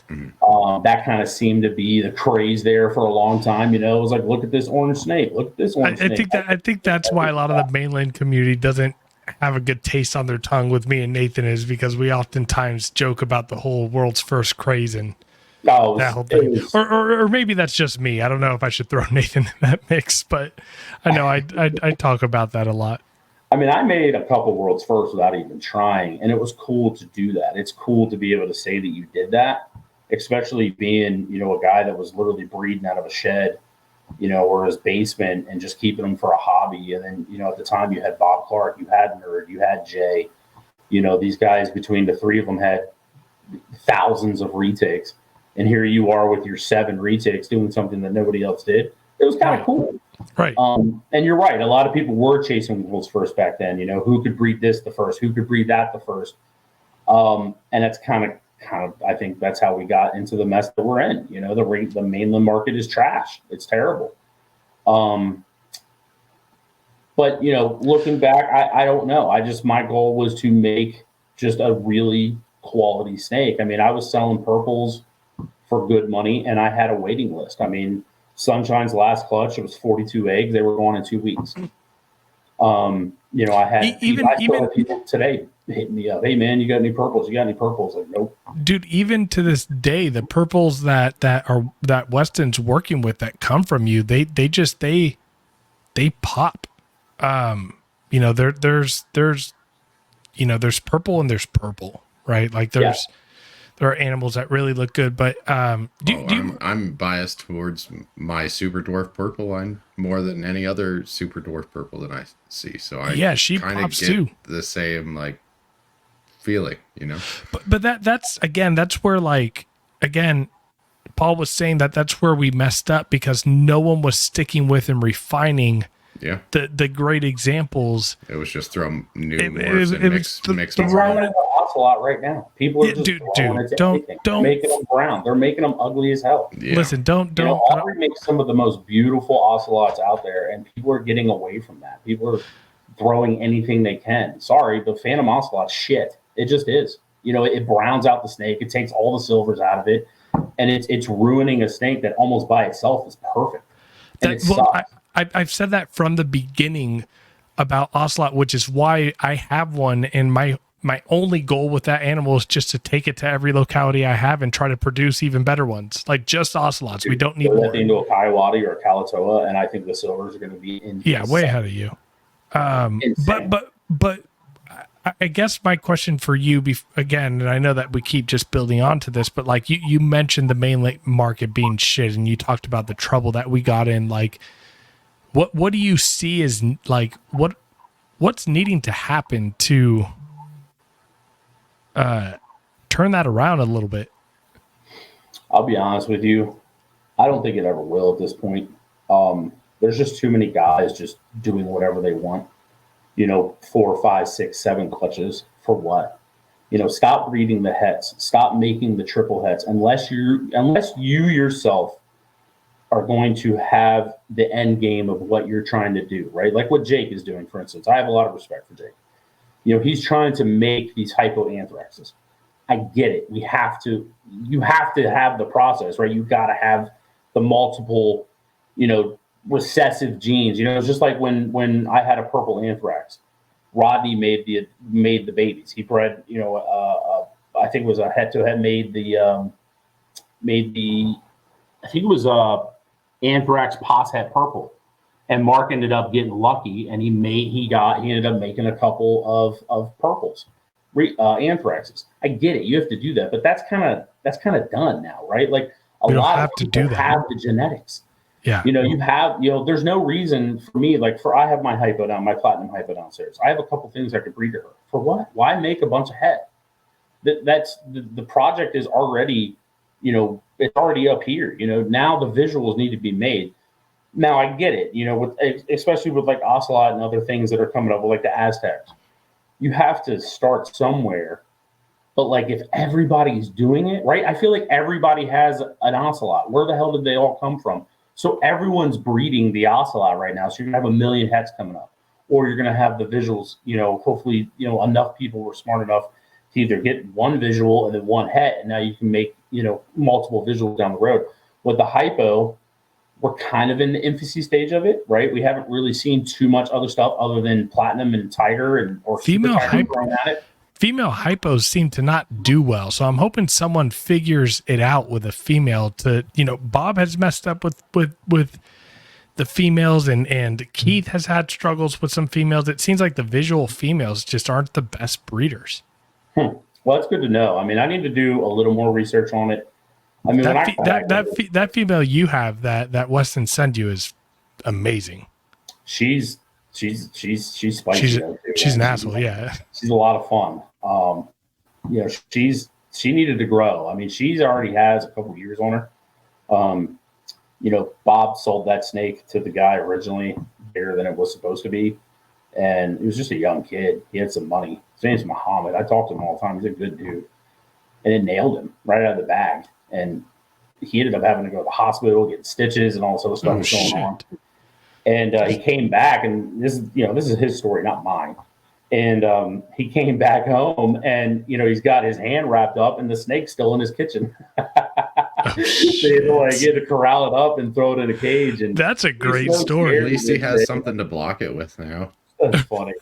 Mm-hmm. That kind of seemed to be the craze there for a long time. It was like, look at this orange snake. Look at this orange snake. I think that's why a lot of the mainland community doesn't have a good taste on their tongue with me and Nathan, is because we oftentimes joke about the whole world's first craze and that whole thing. Or maybe that's just me. I don't know if I should throw Nathan in that mix, but I know I talk about that a lot. I mean, I made a couple world's first without even trying, and it was cool to do that. It's cool to be able to say that you did that, especially being, a guy that was literally breeding out of a shed, or his basement, and just keeping them for a hobby. And then, at the time you had Bob Clark, you had Nerd, you had Jay, these guys, between the 3 of them, had thousands of retakes. And here you are with your 7 retakes doing something that nobody else did. It was kind of cool. Right. And you're right. A lot of people were chasing world's first back then. Who could breed this the first? Who could breed that the first? And that's kind of, I think that's how we got into the mess that we're in. The mainland market is trash. It's terrible. But looking back, I don't know. My goal was to make just a really quality snake. I mean, I was selling purples for good money, and I had a waiting list. I mean, Sunshine's last clutch, it was 42 eggs. They were gone in 2 weeks. I had even people today hitting me up. Hey man, you got any purples? You got any purples? Like, nope. Dude, even to this day, the purples that Weston's working with that come from you, they pop. There's purple and there's purple, right? Like there are animals that really look good, but I'm biased towards my super dwarf purple line more than any other super dwarf purple that I see. So she kind of pops get too. The same feeling, But that's where Paul was saying that's where we messed up, because no one was sticking with and refining the great examples. It was just throwing new morphs and mix them around. Ocelot right now. People are just don't making them brown. They're making them ugly as hell. Yeah. Listen, don't. Aubrey makes some of the most beautiful ocelots out there, and people are getting away from that. People are throwing anything they can. Sorry, the Phantom Ocelot shit. It just is. It browns out the snake. It takes all the silvers out of it, and it's ruining a snake that almost by itself is perfect. And I've said that from the beginning about Ocelot, which is why I have one, and my only goal with that animal is just to take it to every locality I have and try to produce even better ones, like just Ocelots. We don't need more. Into a Kaiwati or a Kalatoa, and I think the silvers are going to be way ahead of you. But I guess my question for you, again, and I know that we keep just building onto this, but you mentioned the mainland market being shit, and you talked about the trouble that we got in. What do you see as what's needing to happen to turn that around a little bit? I'll be honest with you. I don't think it ever will at this point. There's just too many guys just doing whatever they want. 4, 5, 6, 7 clutches for what? Stop breeding the hets, stop making the triple hets, unless you yourself are going to have the end game of what you're trying to do, right? Like what Jake is doing, for instance. I have a lot of respect for Jake. He's trying to make these hypoanthraxes. I get it. You have to have the process, right? You've got to have the multiple, recessive genes. It's just like when I had a purple anthrax. Rodney made the babies. He bred, I think it was a head-to-head made the I think it was anthrax pos het purple, and Mark ended up getting lucky, and he ended up making a couple of purples, anthraxes. I get it. You have to do that, but that's kind of done now, right? Like a lot of people have the genetics. Yeah. There's no reason for me, I have my hypo down, my platinum hypo downstairs. I have a couple things I could breed to her. For what? Why make a bunch of het? That's the project is already, it's already up here. Now the visuals need to be made. Now I get it, especially with like Ocelot and other things that are coming up with like the Aztecs. You have to start somewhere. But like if everybody's doing it, right? I feel like everybody has an Ocelot. Where the hell did they all come from? So everyone's breeding the Ocelot right now. So you're gonna have 1 million hets coming up, or you're gonna have the visuals. Hopefully, enough people were smart enough to either get one visual and then one het, and now you can make multiple visuals down the road. With the hypo, we're kind of in the infancy stage of it, right? We haven't really seen too much other stuff other than platinum and tiger or female hypo thrown at it. Female hypos seem to not do well, so I'm hoping someone figures it out with a female. Bob has messed up with the females, and Keith has had struggles with some females. It seems like the visual females just aren't the best breeders. Well, that's good to know. I mean, I need to do a little more research on it. I mean, that female you have that Weston sent you is amazing. She's spicy. She's an asshole. Yeah, she's a lot of fun. She needed to grow. I mean, she's already has a couple years on her. Bob sold that snake to the guy originally bigger than it was supposed to be, and he was just a young kid. He had some money. His name's Muhammad. I talk to him all the time. He's a good dude, and it nailed him right out of the bag. And he ended up having to go to the hospital, get stitches, and all this other stuff was going on. And he came back, and this is his story, not mine. And he came back home, and he's got his hand wrapped up, and the snake's still in his kitchen. So he had to corral it up and throw it in a cage. And that's a great story. At least he has something to block it with now. That's funny.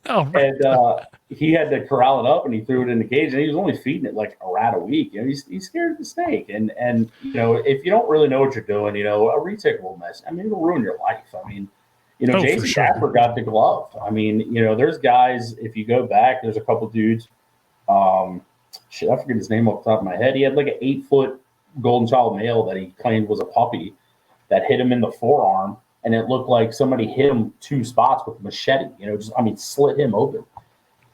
And he had to corral it up, and he threw it in the cage, and he was only feeding it like a rat a week. He's scared of the snake, and if you don't really know what you're doing, a retic will mess. I mean, it'll ruin your life. I mean, Jason Casper got the glove. I mean, there's guys. If you go back, there's a couple dudes. I forget his name off the top of my head. He had like an 8-foot golden child male that he claimed was a puppy that hit him in the forearm. And it looked like somebody hit him 2 spots with a machete, slit him open.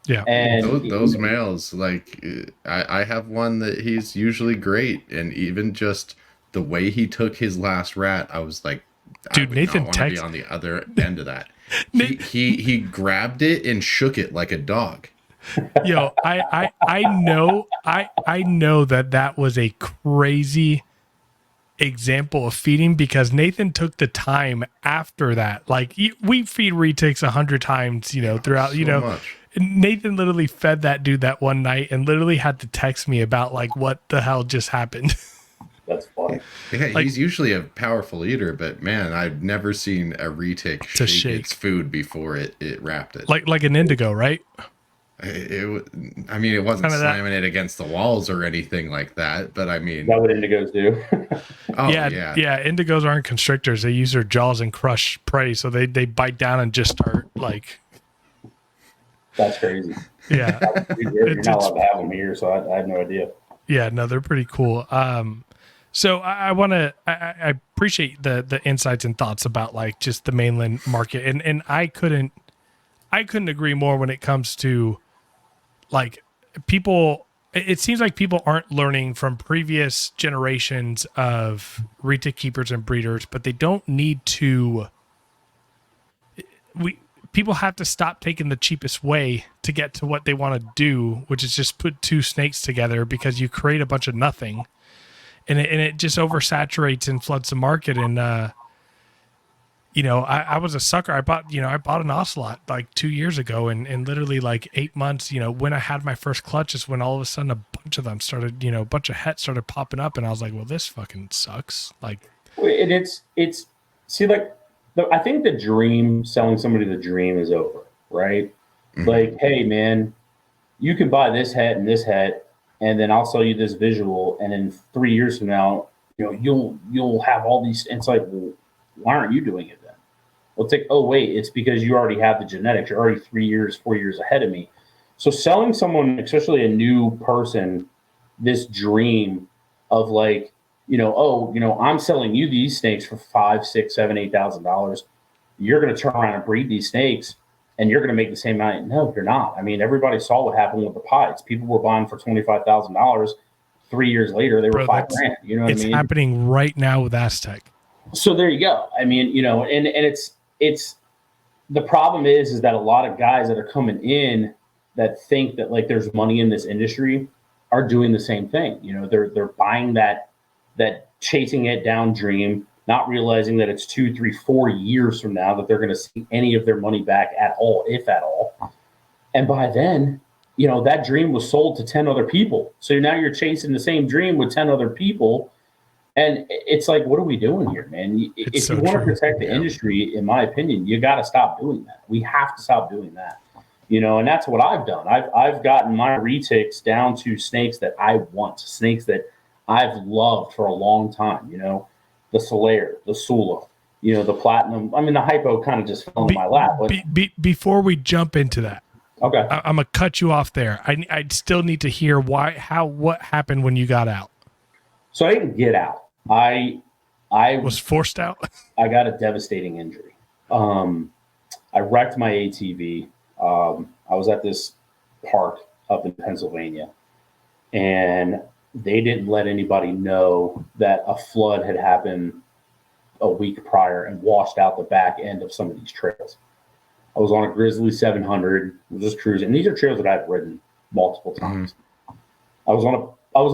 Yeah. And those males, like I have one that he's usually great. And even just the way he took his last rat, I was like, dude, Nathan want to be on the other end of that. he grabbed it and shook it like a dog. Yo, I know that was a crazy example of feeding, because Nathan took the time after that. Like we feed retics 100 times, throughout, much. Nathan literally fed that dude that one night and literally had to text me about like what the hell just happened. That's funny. Yeah, he's usually a powerful eater, but man, I've never seen a retic shake its food before it wrapped it. Like an indigo, right? It wasn't slamming it against the walls or anything like that, but I mean, is that what indigos do? Yeah. Indigos aren't constrictors. They use their jaws and crush prey, so they bite down and just start like. That's crazy. Yeah, you're not allowed to have them here, so I had no idea. Yeah, no, they're pretty cool. So I appreciate the insights and thoughts about like just the mainland market, and I couldn't agree more when it comes to like people. It seems like people aren't learning from previous generations of retic keepers and breeders, but they don't need to. people have to stop taking the cheapest way to get to what they want to do, which is just put two snakes together, because you create a bunch of nothing, and it just oversaturates and floods the market. And I was a sucker. I bought an ocelot like 2 years ago, and literally like 8 months, when I had my first clutch is when all of a sudden a bunch of them started, a bunch of hets started popping up, and I was like, well, this fucking sucks. Like, And it's see, like, I think the dream, selling somebody the dream, is over, right? Mhm. Like, hey man, you can buy this hat and this hat, and then I'll sell you this visual, and in 3 years from now, you'll have all these. And it's like, well, why aren't you doing it then? Well, it's like, oh wait, it's because you already have the genetics. You're already 3 years, 4 years ahead of me. So selling someone, especially a new person, this dream of like, I'm selling you these snakes for $5, $6, $7, $8,000. You're going to turn around and breed these snakes, and you're going to make the same amount. No, you're not. I mean, everybody saw what happened with the pies. People were buying for $25,000. 3 years later, they were $5,000. You know what I mean? It's happening right now with Aztec. So there you go. I mean, and it's the problem is that a lot of guys that are coming in that think that like there's money in this industry are doing the same thing. They're buying that chasing it down dream, not realizing that it's 2, 3, 4 years from now that they're going to see any of their money back at all, if at all. And by then, that dream was sold to 10 other people. So now you're chasing the same dream with 10 other people. And it's like, what are we doing here, man? If you want to protect the industry, in my opinion, you got to stop doing that. We have to stop doing that. And that's what I've done. I've gotten my retics down to snakes that I want, snakes that I've loved for a long time. The Solaire, the Sula, the Platinum. I mean, the Hypo kind of just fell in my lap. But before we jump into that, okay, I'm gonna cut you off there. I still need to hear what happened when you got out. So I didn't get out. I was forced out. I got a devastating injury. I wrecked my ATV. I was at this park up in Pennsylvania, and they didn't let anybody know that a flood had happened a week prior and washed out the back end of some of these trails. I was on a Grizzly 700, was just cruising. And these are trails that I've ridden multiple times. I was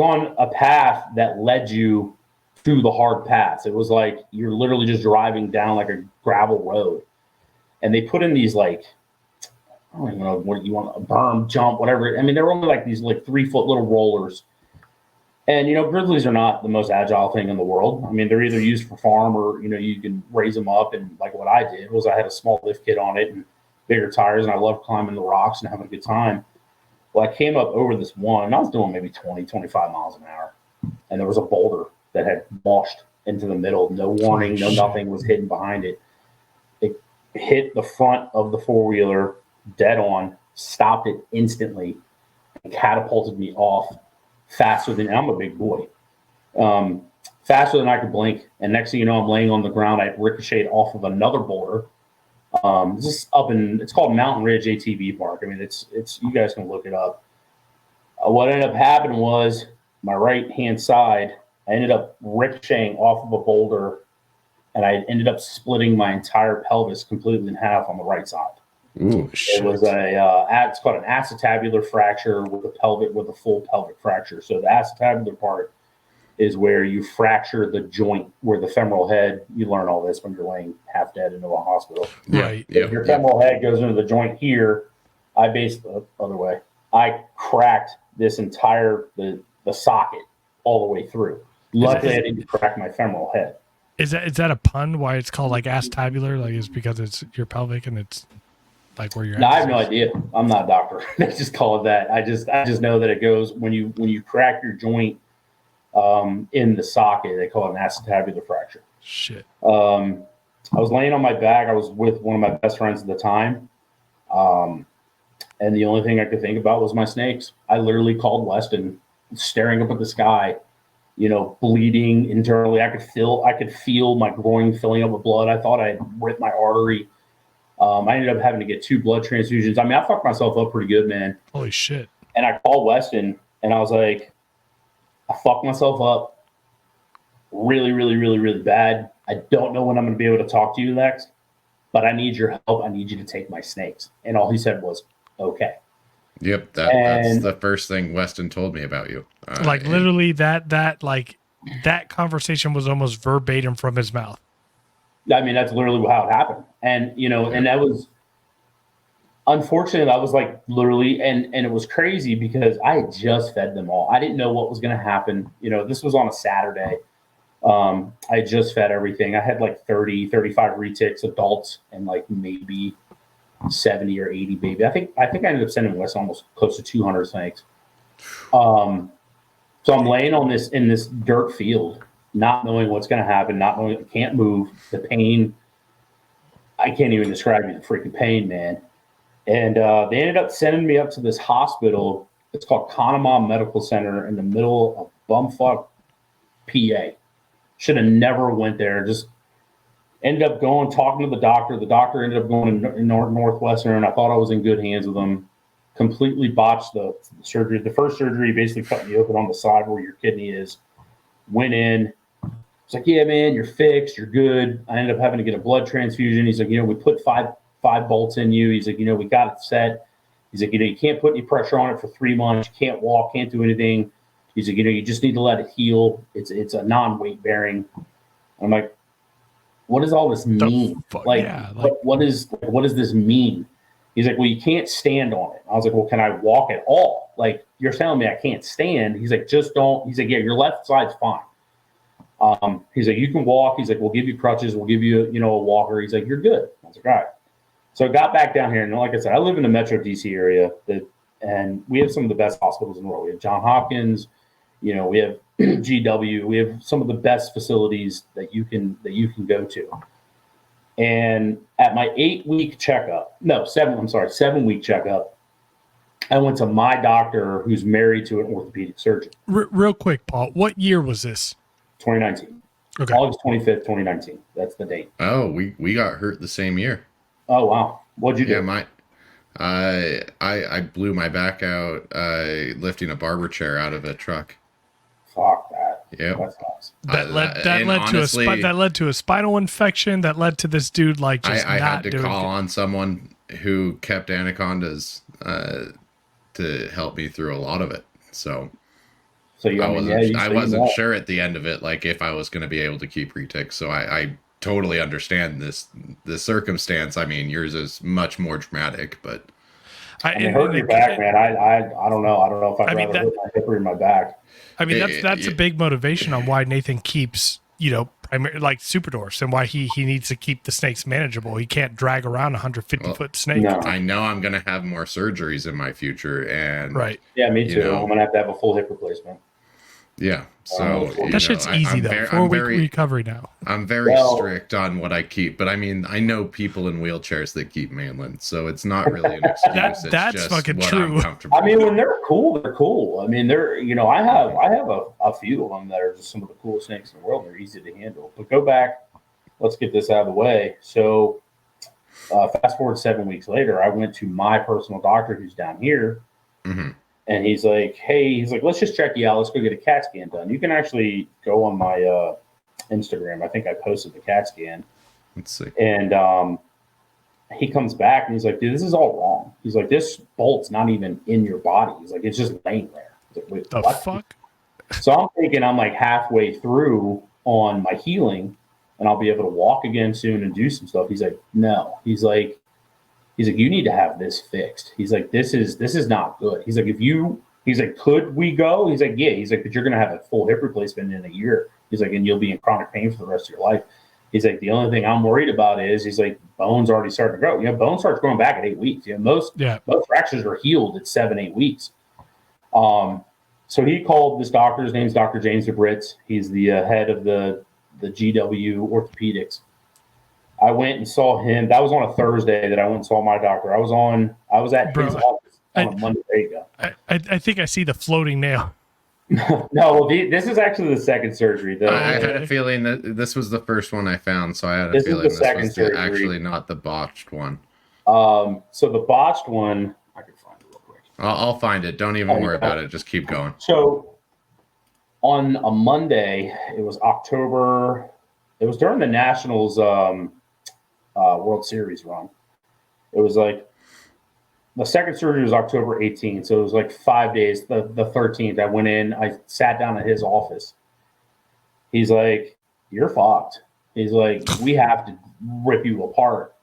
on a path that led you to the hard paths. It was like you're literally just driving down like a gravel road, and they put in these like, I don't even know what you want, a berm, jump, whatever. I mean, they're only like these like 3-foot little rollers. And, Grizzlies are not the most agile thing in the world. I mean, they're either used for farm or, you can raise them up. And like what I did was I had a small lift kit on it and bigger tires, and I love climbing the rocks and having a good time. Well, I came up over this one, and I was doing maybe 20, 25 miles an hour. And there was a boulder that had washed into the middle. No warning, no nothing was hidden behind it. It hit the front of the four-wheeler dead on, stopped it instantly, and catapulted me off faster than, I'm a big boy, faster than I could blink. And next thing you know, I'm laying on the ground. I ricocheted off of another boulder. This is it's called Mountain Ridge ATV Park. I mean, it's you guys can look it up. What ended up happening was my right hand side, I ended up ricocheting off of a boulder, and I ended up splitting my entire pelvis completely in half on the right side. Ooh, it was it's called an acetabular fracture with a full pelvic fracture. So the acetabular part is where you fracture the joint where the femoral head. You learn all this when you're laying half dead into a hospital. Right. If your femoral head goes into the joint here, I basically other way. I cracked this entire the socket all the way through. Luckily, I didn't crack my femoral head. Is that a pun? Why it's called like acetabular? Like, it's because it's your pelvic and it's like where you're at? No, I have no idea. I'm not a doctor. They just call it that. I just know that it goes when you crack your joint in the socket. They call it an acetabular fracture. Shit. I was laying on my back. I was with one of my best friends at the time, and the only thing I could think about was my snakes. I literally called Weston, staring up at the sky, bleeding internally. I could feel my groin filling up with blood. I thought I had ripped my artery. I ended up having to get 2 blood transfusions. I mean, I fucked myself up pretty good, man. Holy shit. And I called Weston, and I was like, I fucked myself up really, really, really, really bad. I don't know when I'm going to be able to talk to you next. but I need your help. I need you to take my snakes. And all he said was, okay. Yep, that's the first thing Weston told me about you. Like literally that conversation was almost verbatim from his mouth. I mean, that's literally how it happened. And, and that was unfortunate. I was like literally, and it was crazy because I had just fed them all. I didn't know what was going to happen. This was on a Saturday. I had just fed everything. I had like 30, 35 retics, adults, and like maybe 70 or 80 baby. I think I ended up sending Wes almost close to 200 snakes. So I'm laying in this dirt field, not knowing what's going to happen, not knowing I can't move. The pain, I can't even describe the freaking pain, man. And they ended up sending me up to this hospital. It's called Conemaugh Medical Center in the middle of bumfuck PA. Should have never went there. Just ended up going, talking to the doctor. The doctor ended up going to Northwestern. I thought I was in good hands with them. Completely botched the surgery. The first surgery basically cut me open on the side where your kidney is. Went in. It's like, yeah, man, you're fixed. You're good. I ended up having to get a blood transfusion. He's like, we put five bolts in you. He's like, we got it set. He's like, you can't put any pressure on it for 3 months. You can't walk, can't do anything. He's like, you just need to let it heal. It's a non-weight bearing. I'm like, what does all this mean? What does this mean? He's like, well, you can't stand on it. I was like, well, can I walk at all? Like, you're telling me I can't stand. He's like, just don't. He's like, yeah, your left side's fine. He's like, you can walk. He's like, we'll give you crutches. We'll give you, a walker. He's like, you're good. I was like, all right. So I got back down here. And like I said, I live in the Metro DC area and we have some of the best hospitals in the world. We have Johns Hopkins, we have GW, we have some of the best facilities that you can go to. And at my 7-week checkup, I went to my doctor who's married to an orthopedic surgeon. Real quick, Paul, what year was this? 2019. Okay. August 25th, 2019. That's the date. Oh, we got hurt the same year. Oh, wow. What'd you do? Yeah, I blew my back out lifting a barber chair out of a truck. Fuck that. Yeah. That led to a spinal infection that led to this dude I had to call on someone who kept anacondas to help me through a lot of it. So I wasn't sure at the end of it, like if I was going to be able to keep retics. So I totally understand the circumstance. I mean, yours is much more dramatic, but hurting your back, man. I don't know. I don't know if I'd rather hurt my hip or my back. I mean, that's a big motivation on why Nathan keeps, like super dwarfs and why he needs to keep the snakes manageable. He can't drag around 150-foot snake. No. I know I'm going to have more surgeries in my future, and right. Yeah, me too. I'm going to have a full hip replacement. Yeah, so that shit's easy though. 4-week recovery now. I'm very strict on what I keep, but I mean, I know people in wheelchairs that keep Mainland, so it's not really an excuse. That's just fucking what true. I'm comfortable I mean, with. when they're cool, they're cool. I mean, I have a few of them that are just some of the coolest snakes in the world. They're easy to handle. But go back. Let's get this out of the way. So, fast forward 7 weeks later, I went to my personal doctor who's down here. Mm-hmm. And he's like, hey, let's just check you out. Let's go get a CAT scan done. You can actually go on my Instagram. I think I posted the CAT scan. Let's see. And he comes back and he's like, dude, this is all wrong. He's like, this bolt's not even in your body. He's like, it's just laying there. He's like, wait, the what? Fuck? So I'm thinking I'm like halfway through on my healing and I'll be able to walk again soon and do some stuff. He's like, no. He's like, you need to have this fixed. He's like, this is not good. He's like, could we go? He's like, yeah. He's like, but you're going to have a full hip replacement in a year. He's like, and you'll be in chronic pain for the rest of your life. He's like, the only thing I'm worried about is, he's like, bones already starting to grow. Bone starts growing back at 8 weeks. Most fractures are healed at 7-8 weeks. So he called this doctor. His name's Dr. James DeBritz. He's the head of the GW orthopedics. I went and saw him. That was on a Thursday that I went and saw my doctor. I was at his office on a Monday. There you go. I think I see the floating nail. No, this is actually the second surgery. I had a feeling that this was the first one I found, so I had a feeling this was actually not the botched one. So the botched one, I can find it real quick. I'll find it. Don't even worry about it. Just keep going. So on a Monday, it was October. It was during the Nationals World Series run. It was like the second surgery was October 18th, so it was like 5 days. The 13th, I went in, I sat down at his office. He's like, "You're fucked." He's like, "We have to rip you apart."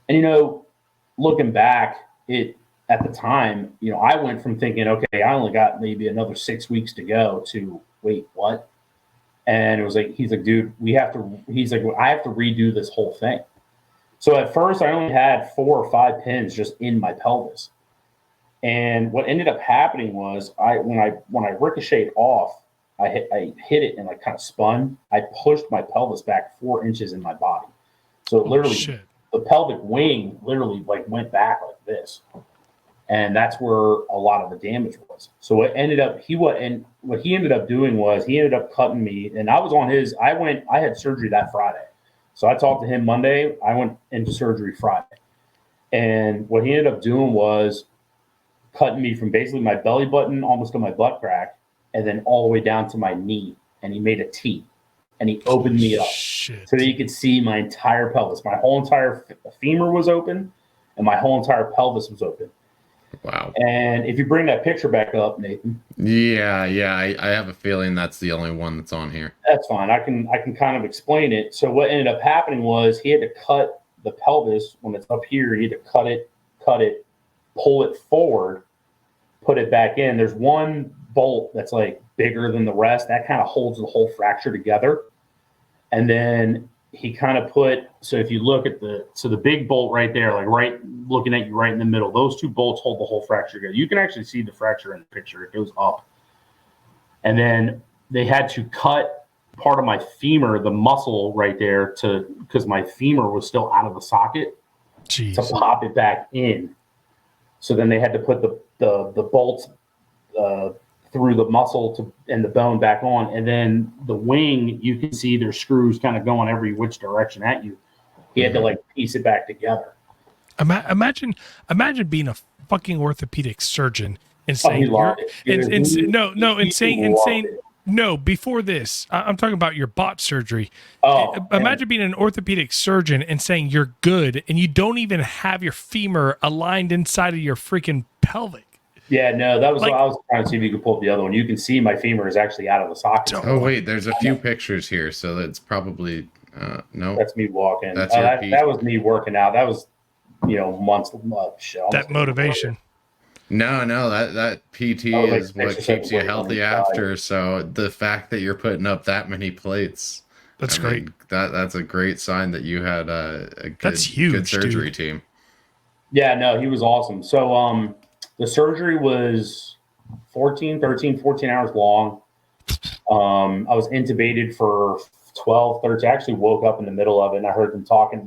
And looking back, at the time, I went from thinking, okay, I only got maybe another 6 weeks to go, to wait, what? And it was like, he's like, dude, he's like, I have to redo this whole thing. So at first I only had 4 or 5 pins just in my pelvis. And what ended up happening was when I ricocheted off, I hit it and like kind of spun. I pushed my pelvis back 4 inches in my body. So literally the pelvic wing literally like went back like this. And that's where a lot of the damage was. So what he ended up doing was he ended up cutting me, and I was on his. I had surgery that Friday, so I talked to him Monday. I went into surgery Friday, and what he ended up doing was cutting me from basically my belly button almost to my butt crack, and then all the way down to my knee. And he made a T, and he opened me up so that you could see my entire pelvis. My whole entire femur was open, and my whole entire pelvis was open. Wow. And if you bring that picture back up, Nathan. Yeah. I have a feeling that's the only one that's on here. That's fine. I can kind of explain it. So what ended up happening was he had to cut the pelvis when it's up here. He had to cut it, pull it forward, put it back in. There's one bolt that's like bigger than the rest. That kind of holds the whole fracture together. And then he kind of so if you look at the big bolt right there, like right looking at you right in the middle, those 2 bolts hold the whole fracture together. You can actually see the fracture in the picture. It goes up. And then they had to cut part of my femur, the muscle right there, because my femur was still out of the socket, to pop it back in. So then they had to put the bolts through the muscle and the bone back on. And then the wing, you can see there's screws kind of going every which direction at you. He had to like piece it back together. Imagine being a fucking orthopedic surgeon and saying no, before this, I'm talking about your bot surgery. Imagine being an orthopedic surgeon and saying you're good and you don't even have your femur aligned inside of your freaking pelvic. Yeah, no, that was I was trying to see if you could pull up the other one. You can see my femur is actually out of the socket. Oh wait, there's a few pictures here, so that's probably no. That's me walking. That was me working out. That was months. That motivation. No, that PT is what keeps you healthy after. So the fact that you're putting up that many plates, that's great. That's a great sign that you had a good surgery team. Yeah, no, he was awesome. So the surgery was 14 hours long. I was intubated for 12, 13. I actually woke up in the middle of it and I heard them talking.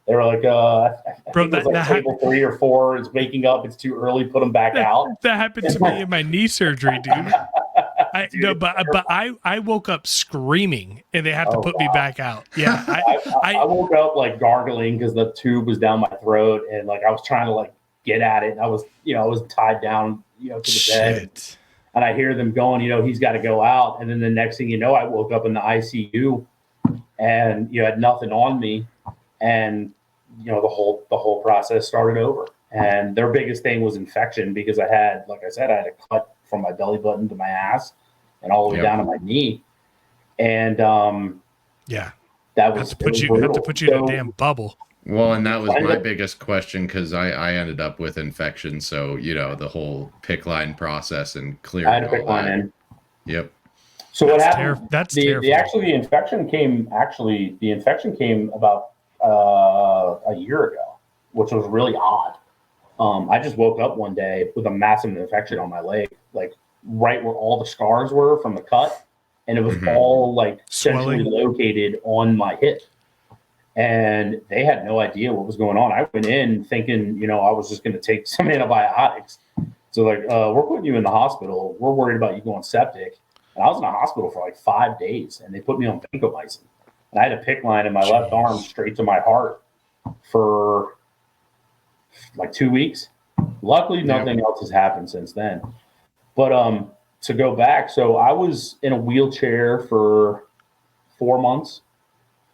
They were like, I think it was like table 3 or 4 is waking up. It's too early. Put them back out. That happened to me in my knee surgery, dude. I woke up screaming and they had to put me back out. Yeah. I woke up like gargling because the tube was down my throat and like I was trying to like get at it. And I was tied down, to the bed. And I hear them going, he's got to go out. And then the next thing you know, I woke up in the ICU and had nothing on me. And, the whole process started over. And their biggest thing was infection because I had a cut from my belly button to my ass and all the way down to my knee. And that was had to put you in a damn bubble. Well, and that was my biggest question because I ended up with infection. So, the whole PICC line process and clearing. I had a PICC line in. Yep. So what happened? That's the infection came about a year ago, which was really odd. I just woke up one day with a massive infection on my leg, like right where all the scars were from the cut, and it was all like centrally located on my hip. And they had no idea what was going on. I went in thinking, I was just going to take some antibiotics. So like, we're putting you in the hospital. We're worried about you going septic. And I was in the hospital for like 5 days, and they put me on vancomycin. And I had a PICC line in my left arm straight to my heart for like 2 weeks. Luckily, nothing else has happened since then. But to go back, so I was in a wheelchair for 4 months.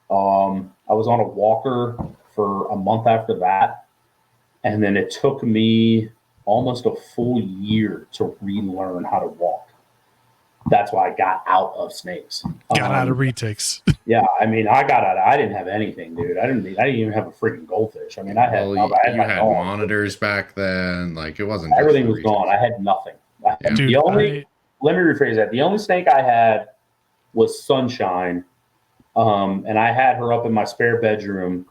I was on a walker for a month after that. And then it took me almost a full year to relearn how to walk. That's why I got out of snakes. Got out of retics. Yeah, I mean, I got out. I didn't have anything, dude. I didn't even have a freaking goldfish. I mean, I had. Well, I had you my had dog. monitors back then. Like, it wasn't just Everything the was gone. retics. I had nothing. Yeah. Dude, Let me rephrase that. The only snake I had was Sunshine, and I had her up in my spare bedroom,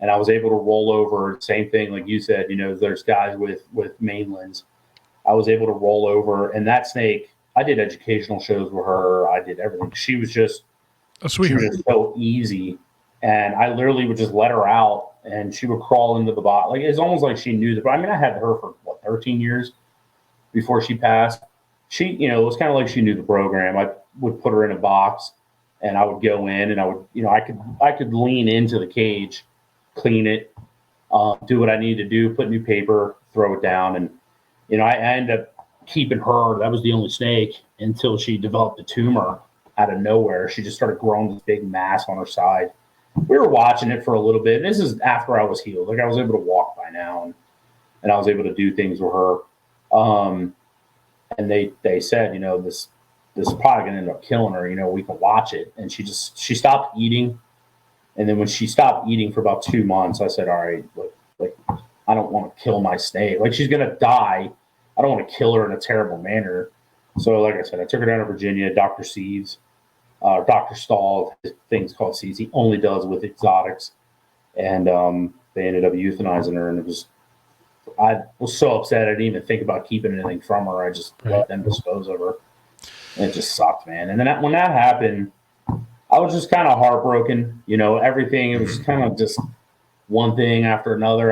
and I was able to roll over. Same thing, like you said. You know, there's guys with Mainlands. I was able to roll over, and that snake. I did educational shows with her. I did everything. She was just she was just so easy, and I literally would just let her out, and she would crawl into the box. Like it's almost like she knew the. I mean, I had her for 13 years before she passed. She, you know, it was kind of like she knew the program. I would put her in a box, and I would go in, and I would, you know, I could lean into the cage, clean it, do what I needed to do, put new paper, throw it down, and you know, I ended up keeping her. That was the only snake until she developed a tumor out of nowhere. She just started growing this big mass on her side. We were watching it for a little bit. This is after I was healed. Like I was able to walk by now, and I was able to do things with her. And they said, you know, this is probably gonna end up killing her. You know, we can watch it. And she stopped eating. And then when she stopped eating for about 2 months, I said, all right, like I don't want to kill my snake. Like she's gonna die. I don't want to kill her in a terrible manner. So, like I said, I took her down to Virginia. Dr. Seaves, Dr. Stahl, things called Seaves. He only does with exotics, and they ended up euthanizing her. And I was so upset. I didn't even think about keeping anything from her. I just let them dispose of her. And it just sucked, man. And then when that happened, I was just kind of heartbroken. You know, everything. It was kind of just one thing after another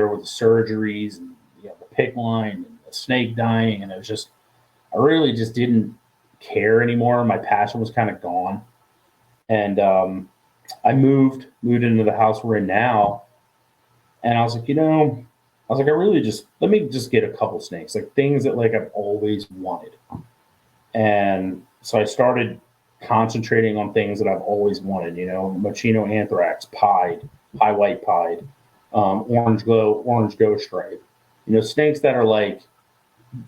with the surgeries and you know, the PICC line and the snake dying, and it was just I really just didn't care anymore. My passion was kind of gone, and I moved into the house we're in now, and I was like, you know, I really just let me just get a couple snakes, like things that like I've always wanted, and so I started concentrating on things that I've always wanted. You know, Machino Anthrax, Pied, High White Pied, Orange Ghost Stripe. You know, snakes that are like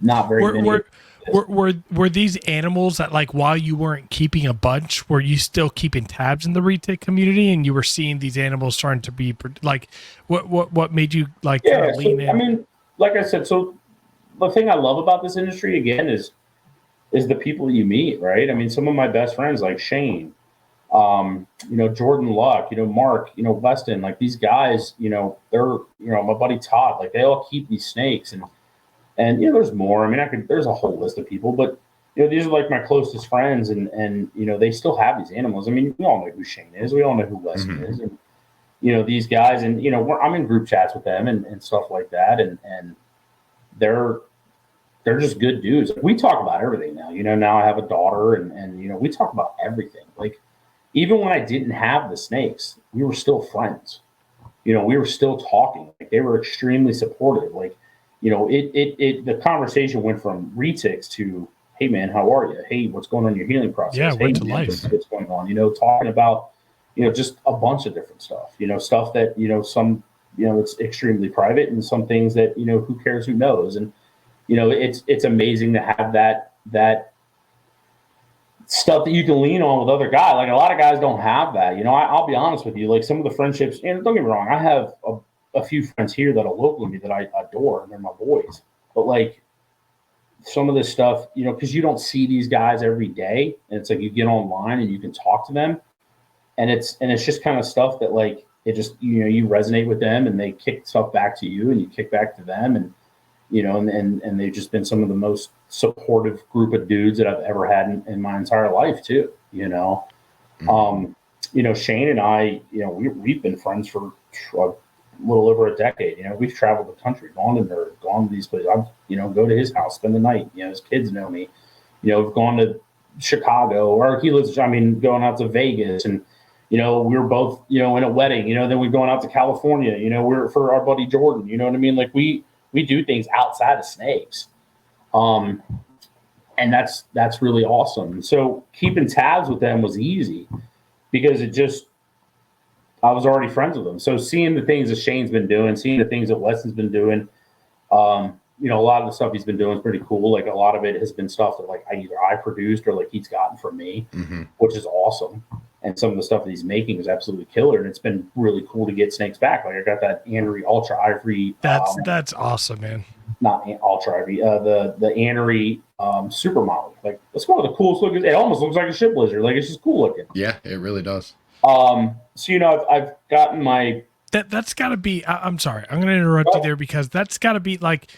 not very many. Were these animals that, like, while you weren't keeping a bunch, were you still keeping tabs in the retic community, and you were seeing these animals starting to be like, what made you like lean in? I mean, like I said, so the thing I love about this industry again is the people you meet, right? I mean, some of my best friends like Shane, you know, Jordan Luck, you know, Mark, you know, Weston, like these guys, you know, they're, you know, my buddy Todd, like they all keep these snakes, and you know, there's more. I mean, there's a whole list of people, but you know, these are like my closest friends, and you know, they still have these animals. I mean, we all know who Shane is, we all know who Weston is, and you know, these guys, and you know, I'm in group chats with them and stuff like that, and they're just good dudes. We talk about everything now. You know, now I have a daughter, and you know, we talk about everything. Like even when I didn't have the snakes, we were still friends. You know, we were still talking. Like they were extremely supportive. Like, you know, the conversation went from retics to, hey man, how are you? Hey, what's going on in your healing process? Yeah, hey, went to life. What's going on? You know, talking about, you know, just a bunch of different stuff. You know, stuff that, you know, some, you know, it's extremely private, and some things that, you know, who cares, who knows. And you know, it's amazing to have that stuff that you can lean on with other guys. Like a lot of guys don't have that. You know, I'll be honest with you. Like some of the friendships, and don't get me wrong, I have a few friends here that are local to me that I adore, and they're my boys. But like some of this stuff, you know, because you don't see these guys every day, and it's like you get online and you can talk to them, and it's just kind of stuff that like it just, you know, you resonate with them, and they kick stuff back to you, and you kick back to them, and you know, and they've just been some of the most supportive group of dudes that I've ever had in my entire life too, you know. You know, Shane and I, you know, we've been friends for a little over a decade. You know, we've traveled the country, gone to these places. I've, you know, go to his house, spend the night. You know, his kids know me. You know, we've gone to Chicago, or he lives, I mean, going out to Vegas, and you know, we were both, you know, in a wedding. You know, then we're going out to California. You know, we're for our buddy Jordan. You know what I mean? Like we do things outside of snakes. And that's really awesome. So keeping tabs with them was easy because it just, I was already friends with him. So seeing the things that Shane's been doing, seeing the things that Weston's been doing, you know, a lot of the stuff he's been doing is pretty cool. Like a lot of it has been stuff that like either I produced or like he's gotten from me, which is awesome. And some of the stuff that he's making is absolutely killer. And it's been really cool to get snakes back. Like I got that Anery Ultra Ivory. That's awesome, man. Not Ultra Ivory, the Anery Super Molly. Like it's one of the coolest looking. It almost looks like a ship lizard. Like it's just cool looking. Yeah, it really does. So you know, I've gotten my. That's got to be. I'm sorry, I'm going to interrupt you there because that's got to be like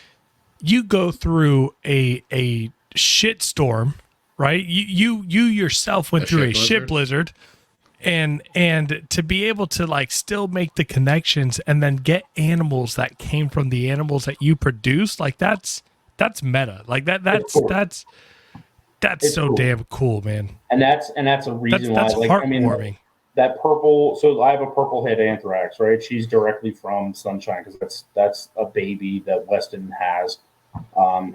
you go through a shit storm, right? You yourself went through a ship blizzard. And to be able to like still make the connections and then get animals that came from the animals that you produce, like that's meta. Like that's cool. that's so cool. Damn cool, man. And that's a reason that's why. Like, heartwarming. I mean, that purple. So I have a purple head anthrax, right? She's directly from Sunshine because that's a baby that Weston has.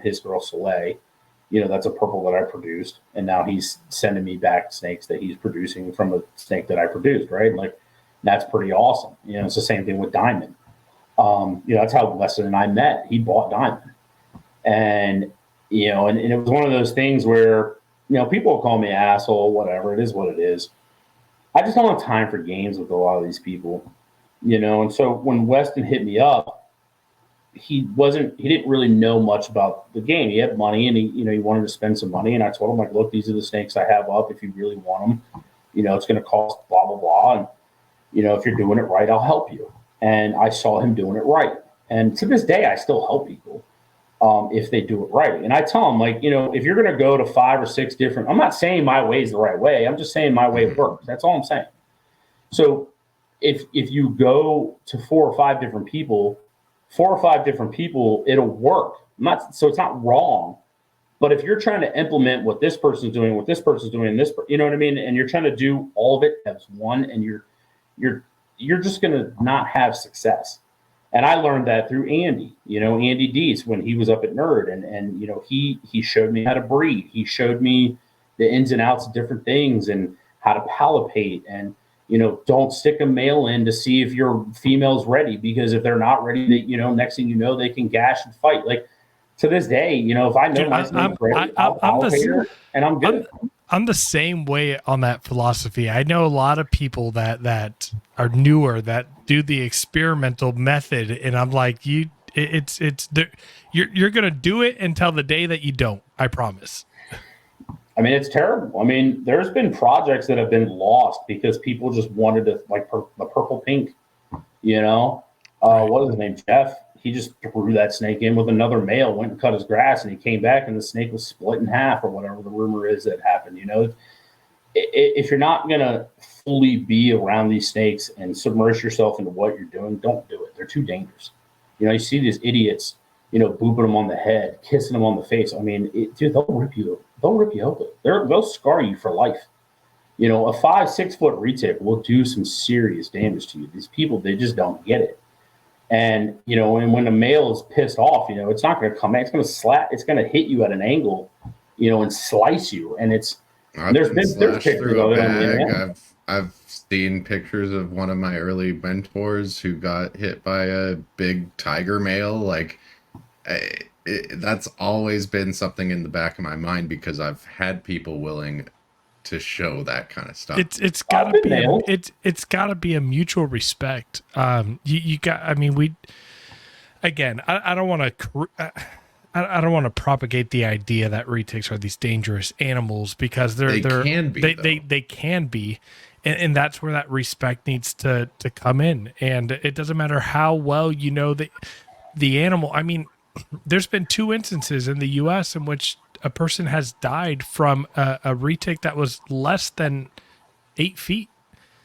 His girl Soleil. You know, that's a purple that I produced, and now he's sending me back snakes that he's producing from a snake that I produced, right? Like, that's pretty awesome. You know, it's the same thing with Diamond. You know, that's how Weston and I met. He bought Diamond. And, you know, and it was one of those things where, you know, people call me an asshole, whatever. It is what it is. I just don't have time for games with a lot of these people, you know? And so when Weston hit me up, he didn't really know much about the game. He had money and he wanted to spend some money. And I told him, like, look, these are the snakes I have up. If you really want them, you know, it's going to cost blah, blah, blah. And, you know, if you're doing it right, I'll help you. And I saw him doing it right. And to this day, I still help people if they do it right. And I tell them, like, you know, if you're going to go to 5 or 6 different, I'm not saying my way is the right way. I'm just saying my way works. That's all I'm saying. So if you go to 4 or 5 different people, it'll work. So it's not wrong. But if you're trying to implement what this person's doing, you know what I mean? And you're trying to do all of it as one, and you're just going to not have success. And I learned that through Andy, you know, Andy Deese, when he was up at Nerd, and you know, he showed me how to breed. He showed me the ins and outs of different things and how to palpate, and you know, don't stick a male in to see if your female's ready, because if they're not ready, you know, next thing you know, they can gash and fight. Like to this day, you know, if I know my snake's ready, I'll palpate her, and I'm good. I'm the same way on that philosophy. I know a lot of people that are newer that do the experimental method, and I'm like, you're gonna do it until the day that you don't. I promise. I mean, it's terrible. I mean, there's been projects that have been lost because people just wanted to, like, the purple pink, you know? What was his name? Jeff. He just threw that snake in with another male, went and cut his grass, and he came back and the snake was split in half, or whatever the rumor is that happened. You know, if you're not going to fully be around these snakes and submerge yourself into what you're doing, don't do it. They're too dangerous. You know, you see these idiots, you know, booping them on the head, kissing them on the face. I mean, dude, they'll rip you open. They'll scar you for life. You know, a 5-6 foot retic will do some serious damage to you. These people, they just don't get it. And, you know, and when the male is pissed off, you know, it's not going to come, it's going to slap, it's going to hit you at an angle, you know, and slice you. And there's pictures of it on the internet. I've seen pictures of one of my early mentors who got hit by a big tiger male. Like, that's always been something in the back of my mind because I've had people willing to show that kind of stuff. It's gotta be a mutual respect. You got. I mean, I don't want to propagate the idea that retics are these dangerous animals, because they can be, and that's where that respect needs to come in. And it doesn't matter how well you know the animal. I mean, there's been 2 instances in the U.S. in which a person has died from a retic that was less than 8 feet.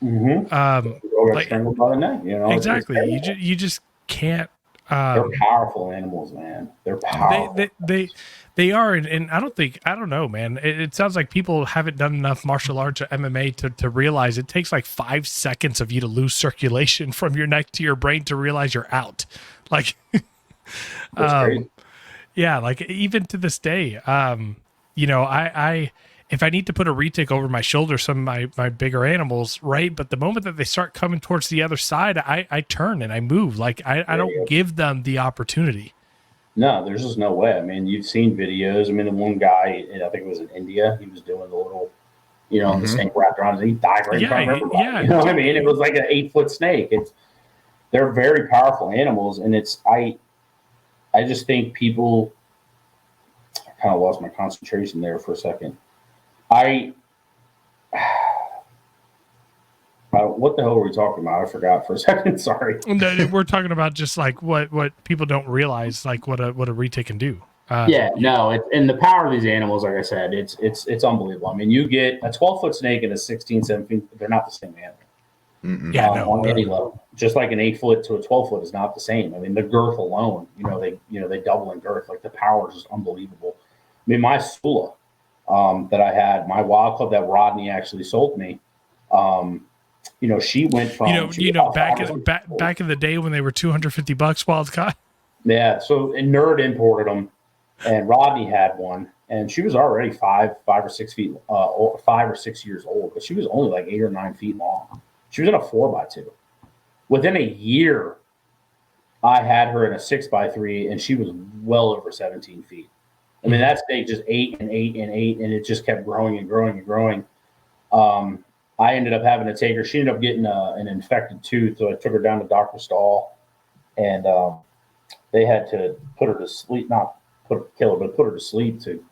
Like, strangled by the neck, you know? Exactly. You just can't. They're powerful animals, man. They're powerful. They are, and I don't know, man. It sounds like people haven't done enough martial arts or MMA to realize it takes like 5 seconds of you to lose circulation from your neck to your brain to realize you're out. Like, yeah, like even to this day, you know, if I need to put a retic over my shoulder, some of my bigger animals, right? But the moment that they start coming towards the other side, I turn and I move. Like I don't give them the opportunity. No, there's just no way. I mean, you've seen videos. I mean, the one guy, I think it was in India, he was doing the little, the snake wrapped around, and he died right in front of everybody. Yeah. You know what I mean? It was like an 8-foot snake. They're very powerful animals, and I just think people. I kind of lost my concentration there for a second. What the hell were we talking about? I forgot for a second. Sorry. We're talking about just like what people don't realize, like what a retic can do. And the power of these animals, like I said, it's unbelievable. I mean, you get a 12-foot snake and a 16, 17, they're not the same animal. On any level. Just like an 8-foot to a 12-foot is not the same. I mean, the girth alone, they double in girth. Like the power is just unbelievable. I mean, my Sula that I had, my wild club that Rodney actually sold me, she went from back in the day when they were $250 wild caught. Yeah, so Nerd imported them, and Rodney had one, and she was already 5 or 6 feet, 5 or 6 years old, but she was only like 8 or 9 feet long. She was in a 4x2. Within a year, I had her in a 6x3, and she was well over 17 feet. I mean, that snake just ate and ate and ate, and it just kept growing and growing and growing. I ended up having to take her. She ended up getting an infected tooth, so I took her down to Dr. Stahl, and they had to put her to sleep, not kill her, but put her to sleep to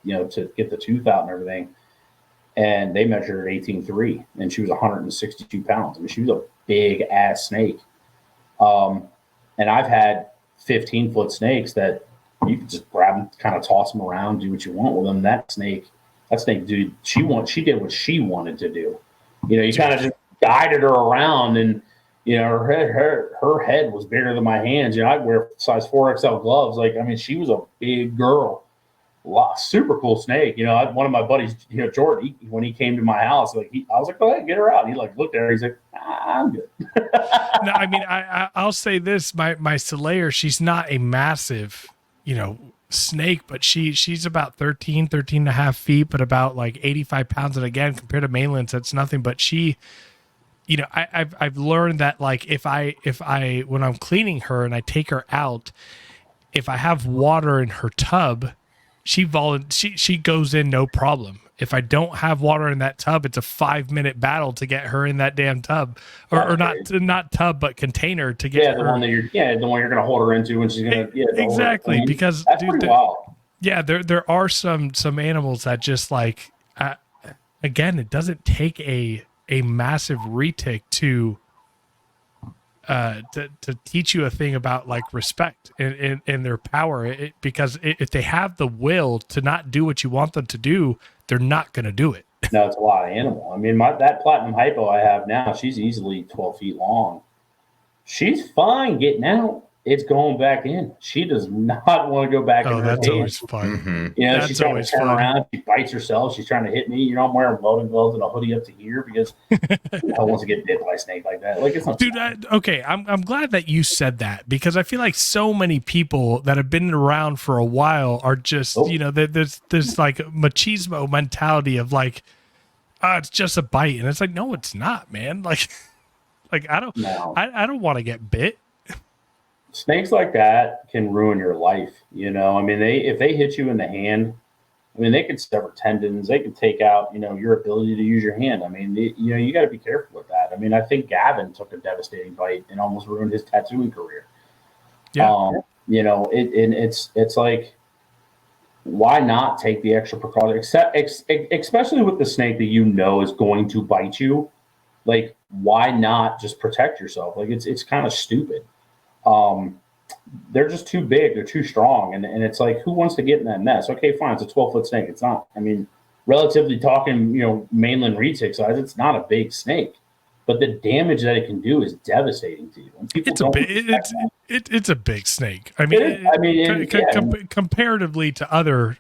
get the tooth out and everything. And they measured her 18.3, and she was 162 pounds. I mean, she was a big ass snake. And I've had 15-foot snakes that you could just grab them, kind of toss them around, do what you want with them. That snake, dude, she did what she wanted to do. You kind of just guided her around, and her head was bigger than my hands. I'd wear size 4XL gloves. Like, I mean, she was a big girl. Super cool snake. One of my buddies, Jordan, when he came to my house, I was like, go ahead, get her out. And he looked at her. He's like, I'm good. No, I mean, I'll say this: my Solaire, she's not a massive, snake, but she's about 13 and a half feet, but about like 85 pounds. And again, compared to Mainland, that's nothing. But she, I've learned that like if I when I'm cleaning her and I take her out, if I have water in her tub, she goes in no problem. If I don't have water in that tub, it's a 5-minute battle to get her in that damn tub, or not tub, but container to get her. The one you're going to hold her into when she's going to exactly, because that's pretty wild. Yeah, there are some animals that just like again, it doesn't take a massive retic to teach you a thing about like respect and their power. Because if they have the will to not do what you want them to do, they're not going to do it. No, it's a lot of animal. I mean, that platinum hypo I have now, she's easily 12 feet long. She's fine getting out. It's going back in. She does not want to go back in her that's cage. always fun. Mm-hmm. She's trying to turn around. She bites herself. She's trying to hit me. I'm wearing welding gloves and a hoodie up to here because I want to get bit by a snake like that. Like, it's not. Dude, okay, I'm glad that you said that, because I feel like so many people that have been around for a while are just, there's like machismo mentality of like, it's just a bite, and it's like, no, it's not, man. Like I don't want to get bit. Snakes like that can ruin your life. I mean, if they hit you in the hand, I mean, they could sever tendons. They could take out, your ability to use your hand. I mean, you got to be careful with that. I mean, I think Gavin took a devastating bite and almost ruined his tattooing career. Yeah. It's like, why not take the extra precaution? Especially with the snake that is going to bite you. Like, why not just protect yourself? Like, it's kind of stupid. They're just too big. They're too strong. And it's like, who wants to get in that mess? Okay, fine. It's a 12-foot snake. It's not, I mean, relatively talking, mainland retic size, it's not a big snake, but the damage that it can do is devastating to you. It's a big snake. I mean, comparatively to other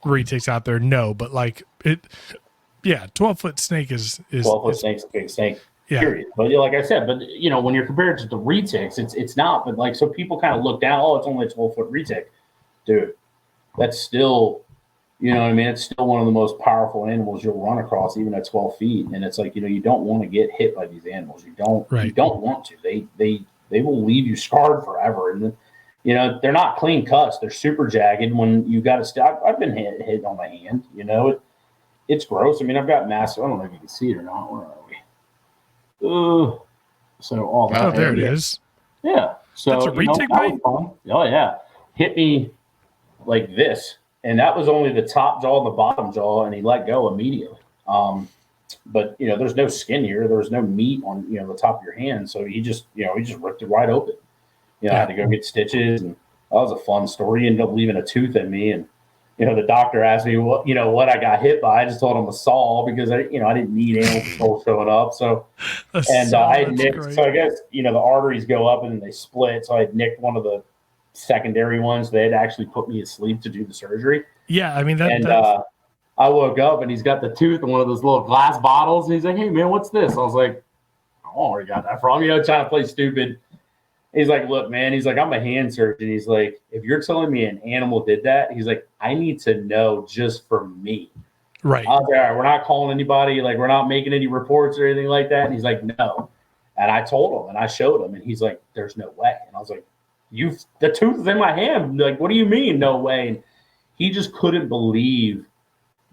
retics out there, no, but like 12-foot snake is 12-foot snake's a big snake. Yeah. Period. But like I said, when you're compared to the retics, it's not. But like, so people kind of look down. Oh, it's only a 12-foot retic, dude. That's still You know what I mean? It's still one of the most powerful animals you'll run across, even at 12 feet. And it's like, you don't want to get hit by these animals. You don't want to. They will leave you scarred forever. And they're not clean cuts. They're super jagged. When you got to I've been hit on my hand. It's gross. I mean, I've got massive. I don't know if you can see it or not. Where are we? So all that. Oh, there it is. Yeah. So that's a retic bite? Oh yeah. Hit me like this. And that was only the top jaw and the bottom jaw, and he let go immediately. But there's no skin here. There was no meat on the top of your hand, so he just ripped it right open. I had to go get stitches, and that was a fun story. He ended up leaving a tooth in me, and the doctor asked me what I got hit by. I just told him a saw because I didn't need animal control showing up. So I had nicked. Great. So I guess the arteries go up and then they split. So I had nicked one of the secondary ones. They had actually put me to sleep to do the surgery. Yeah, I mean that. And I woke up and he's got the tooth in one of those little glass bottles. And he's like, "Hey man, what's this?" I was like, "I don't know where you got that from." Trying to play stupid. He's like, "Look, man." He's like, "I'm a hand surgeon." He's like, "If you're telling me an animal did that," he's like, "I need to know just for me." Right. I was like, "All right, we're not calling anybody. Like, we're not making any reports or anything like that." And he's like, "No." And I told him and I showed him, and he's like, "There's no way." And I was like, the tooth is in my hand. Like, what do you mean, no way? And he just couldn't believe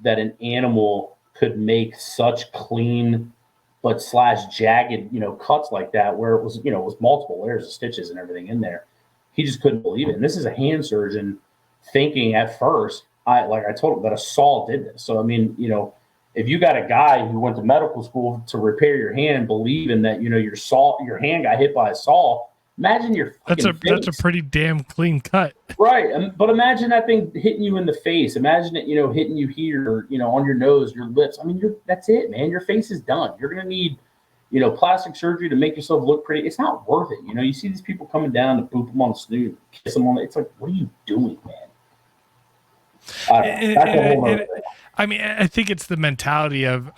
that an animal could make such clean but /jagged, cuts like that, where it was, it was multiple layers of stitches and everything in there. He just couldn't believe it. And this is a hand surgeon thinking at first, I told him that a saw did this. So, I mean, if you got a guy who went to medical school to repair your hand, believing that, your hand got hit by a saw, imagine your that's a pretty damn clean cut. Right. But imagine that thing hitting you in the face. Imagine it, hitting you here, on your nose, your lips. I mean, that's it, man. Your face is done. You're going to need, plastic surgery to make yourself look pretty. It's not worth it. You see these people coming down to boop them on the snoot, kiss them on it. It's like, what are you doing, man? I mean, I think it's the mentality of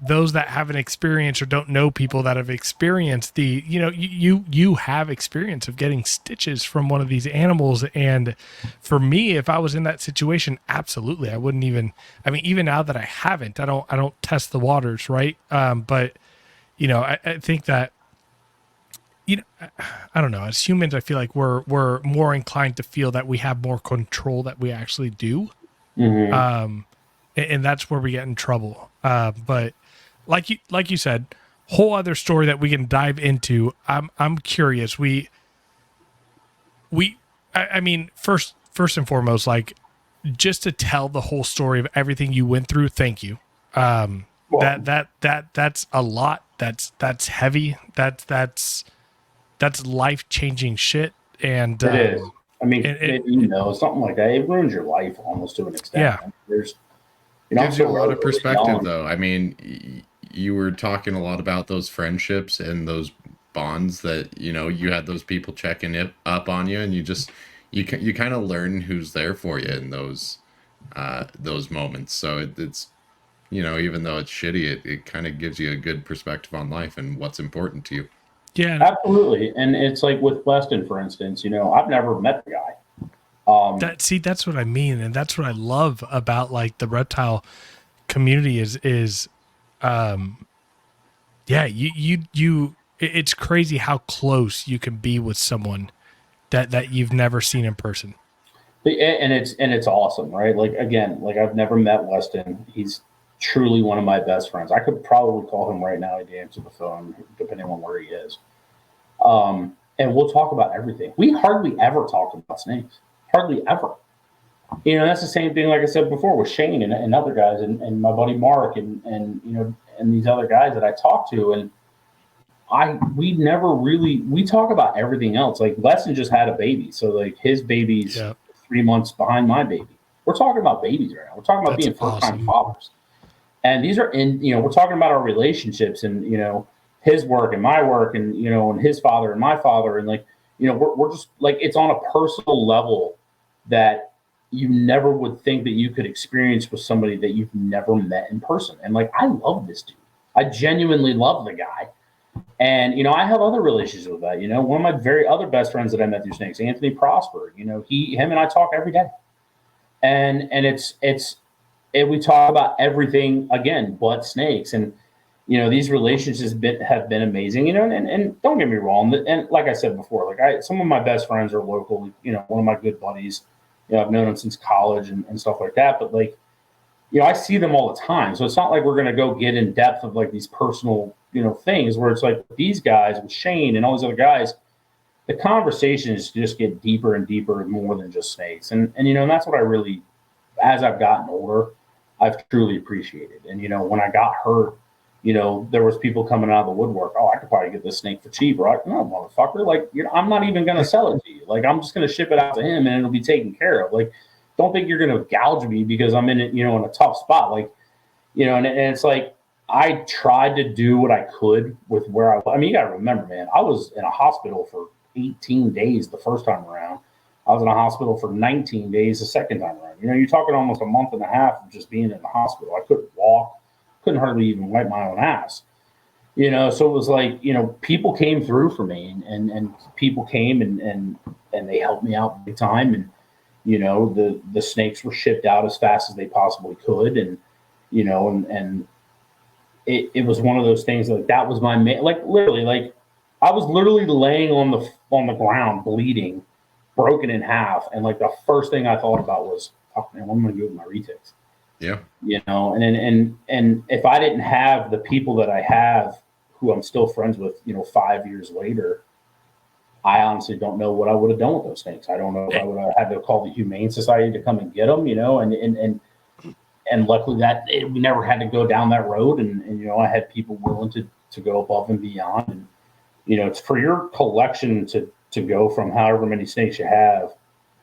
those that haven't experienced or don't know people that have experienced you have experience of getting stitches from one of these animals. And for me, if I was in that situation, absolutely, I wouldn't even, even now that I haven't, I don't test the waters. Right. But I think that, I don't know, as humans, I feel like we're more inclined to feel that we have more control that we actually do. Mm-hmm. And that's where we get in trouble. But like you said, whole other story that we can dive into. I'm curious. I mean, first and foremost, like, just to tell the whole story of everything you went through. Thank you. That's a lot. That's heavy. That's life-changing shit. And it is. I mean, something like that, it ruins your life almost to an extent. Yeah. There's, gives you a lot of perspective, though. I mean, you were talking a lot about those friendships and those bonds that, you had those people checking up on you, and you kind of learn who's there for you in those moments. So it's, even though it's shitty, it kind of gives you a good perspective on life and what's important to you. Yeah, absolutely. And it's like with Weston, for instance, I've never met the guy. That's what I mean. And that's what I love about like the reptile community is it's crazy how close you can be with someone that you've never seen in person. And it's awesome, right? Like, again, like, I've never met Weston. He's truly one of my best friends. I could probably call him right now. He'd answer the phone, depending on where he is. And we'll talk about everything. We hardly ever talk about snakes. Hardly ever. That's the same thing, like I said before, with Shane and other guys and my buddy Mark and these other guys that I talk to. And we talk about everything else. Like, Weston just had a baby. So, like, his baby's 3 months behind my baby. We're talking about babies right now. We're talking about being first-time fathers. And these are we're talking about our relationships and, his work and my work and, and his father and my father. And, like, we're just like, it's on a personal level that you never would think that you could experience with somebody that you've never met in person. And, like, I love this dude. I genuinely love the guy. And, I have other relationships with that. One of my very other best friends that I met through snakes, Anthony Prosper, him and I talk every day. And it's and we talk about everything again but snakes. And these relationships have been amazing. And don't get me wrong, and like I said before, like some of my best friends are local. One of my good buddies, I've known him since college and stuff like that. But like, I see them all the time, so it's not like we're going to go get in depth of like these personal things where it's like these guys with Shane and all these other guys. The conversations just get deeper and deeper and more than just snakes. And that's what I really, as I've gotten older, I've truly appreciated. And, when I got hurt, there was people coming out of the woodwork. Oh, I could probably get this snake for cheap, right? No, motherfucker. Like, I'm not even going to sell it to you. Like, I'm just going to ship it out to him and it'll be taken care of. Like, don't think you're going to gouge me because I'm in it, in a tough spot. Like, and it's like, I tried to do what I could with where I mean, you got to remember, man, I was in a hospital for 18 days the first time around. I was in a hospital for 19 days the second time around. You're talking almost a month and a half of just being in the hospital. I couldn't walk, couldn't hardly even wipe my own ass. So it was like, people came through for me and people came and they helped me out big time. And, the snakes were shipped out as fast as they possibly could. And, and it was one of those things like that was my like literally like I was literally laying on the ground bleeding, broken in half, and like the first thing I thought about was, oh man, what am I gonna do with my retics? Yeah. And if I didn't have the people that I have who I'm still friends with, 5 years later, I honestly don't know what I would have done with those snakes. I don't know if I would have had to call the Humane Society to come and get them, and luckily that we never had to go down that road. And I had people willing to go above and beyond. And, it's for your collection to go from however many snakes you have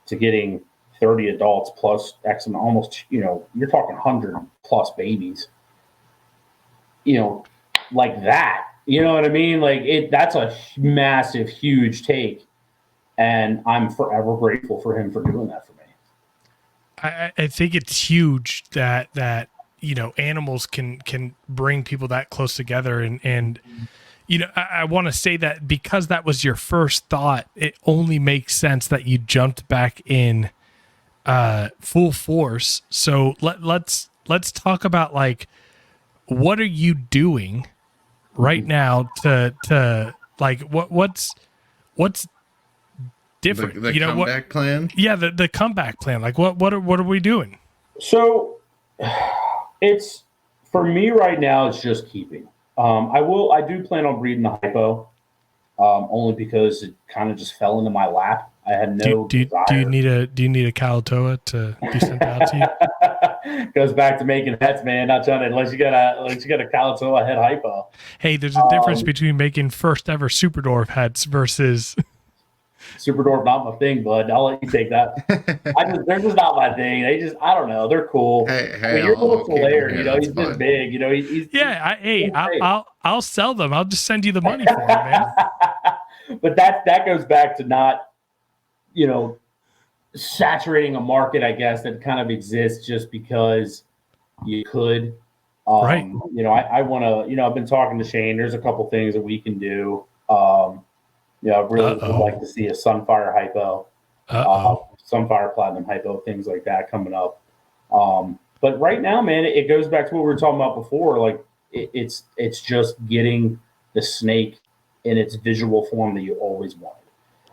to getting 30 adults plus X and almost, you're talking 100 plus babies, like that. You know what I mean? Like that's a massive, huge take. And I'm forever grateful for him for doing that for me. I think it's huge that animals can bring people that close together. And I want to say that because that was your first thought, it only makes sense that you jumped back in full force. So let's talk about like, what are you doing right now to like what's different? The comeback plan? Yeah, the comeback plan. Like what are we doing? So it's for me right now, it's just keeping. I do plan on breeding the hypo, only because it kind of just fell into my lap. I had no desire. Do you need a Kalatoa to be sent out to you? Goes back to making heads, man. Not trying to unless you got a Kalatoa head hypo. Hey, there's a difference between making first ever Super Dwarf heads versus Super Dwarf. Not my thing, bud. I'll let you take that. They're just not my thing. I don't know. They're cool. Hey, I mean, you're a little Flair, he's fine. this big, I'll sell them. I'll just send you the money for them, man. But that goes back to not, saturating a market, I guess, that kind of exists just because you could. Right. I want to, I've been talking to Shane. There's a couple things that we can do. I really would like to see a Sunfire hypo, Sunfire Platinum hypo, things like that coming up. But right now, man, it goes back to what we were talking about before. Like it's just getting the snake in its visual form that you always wanted.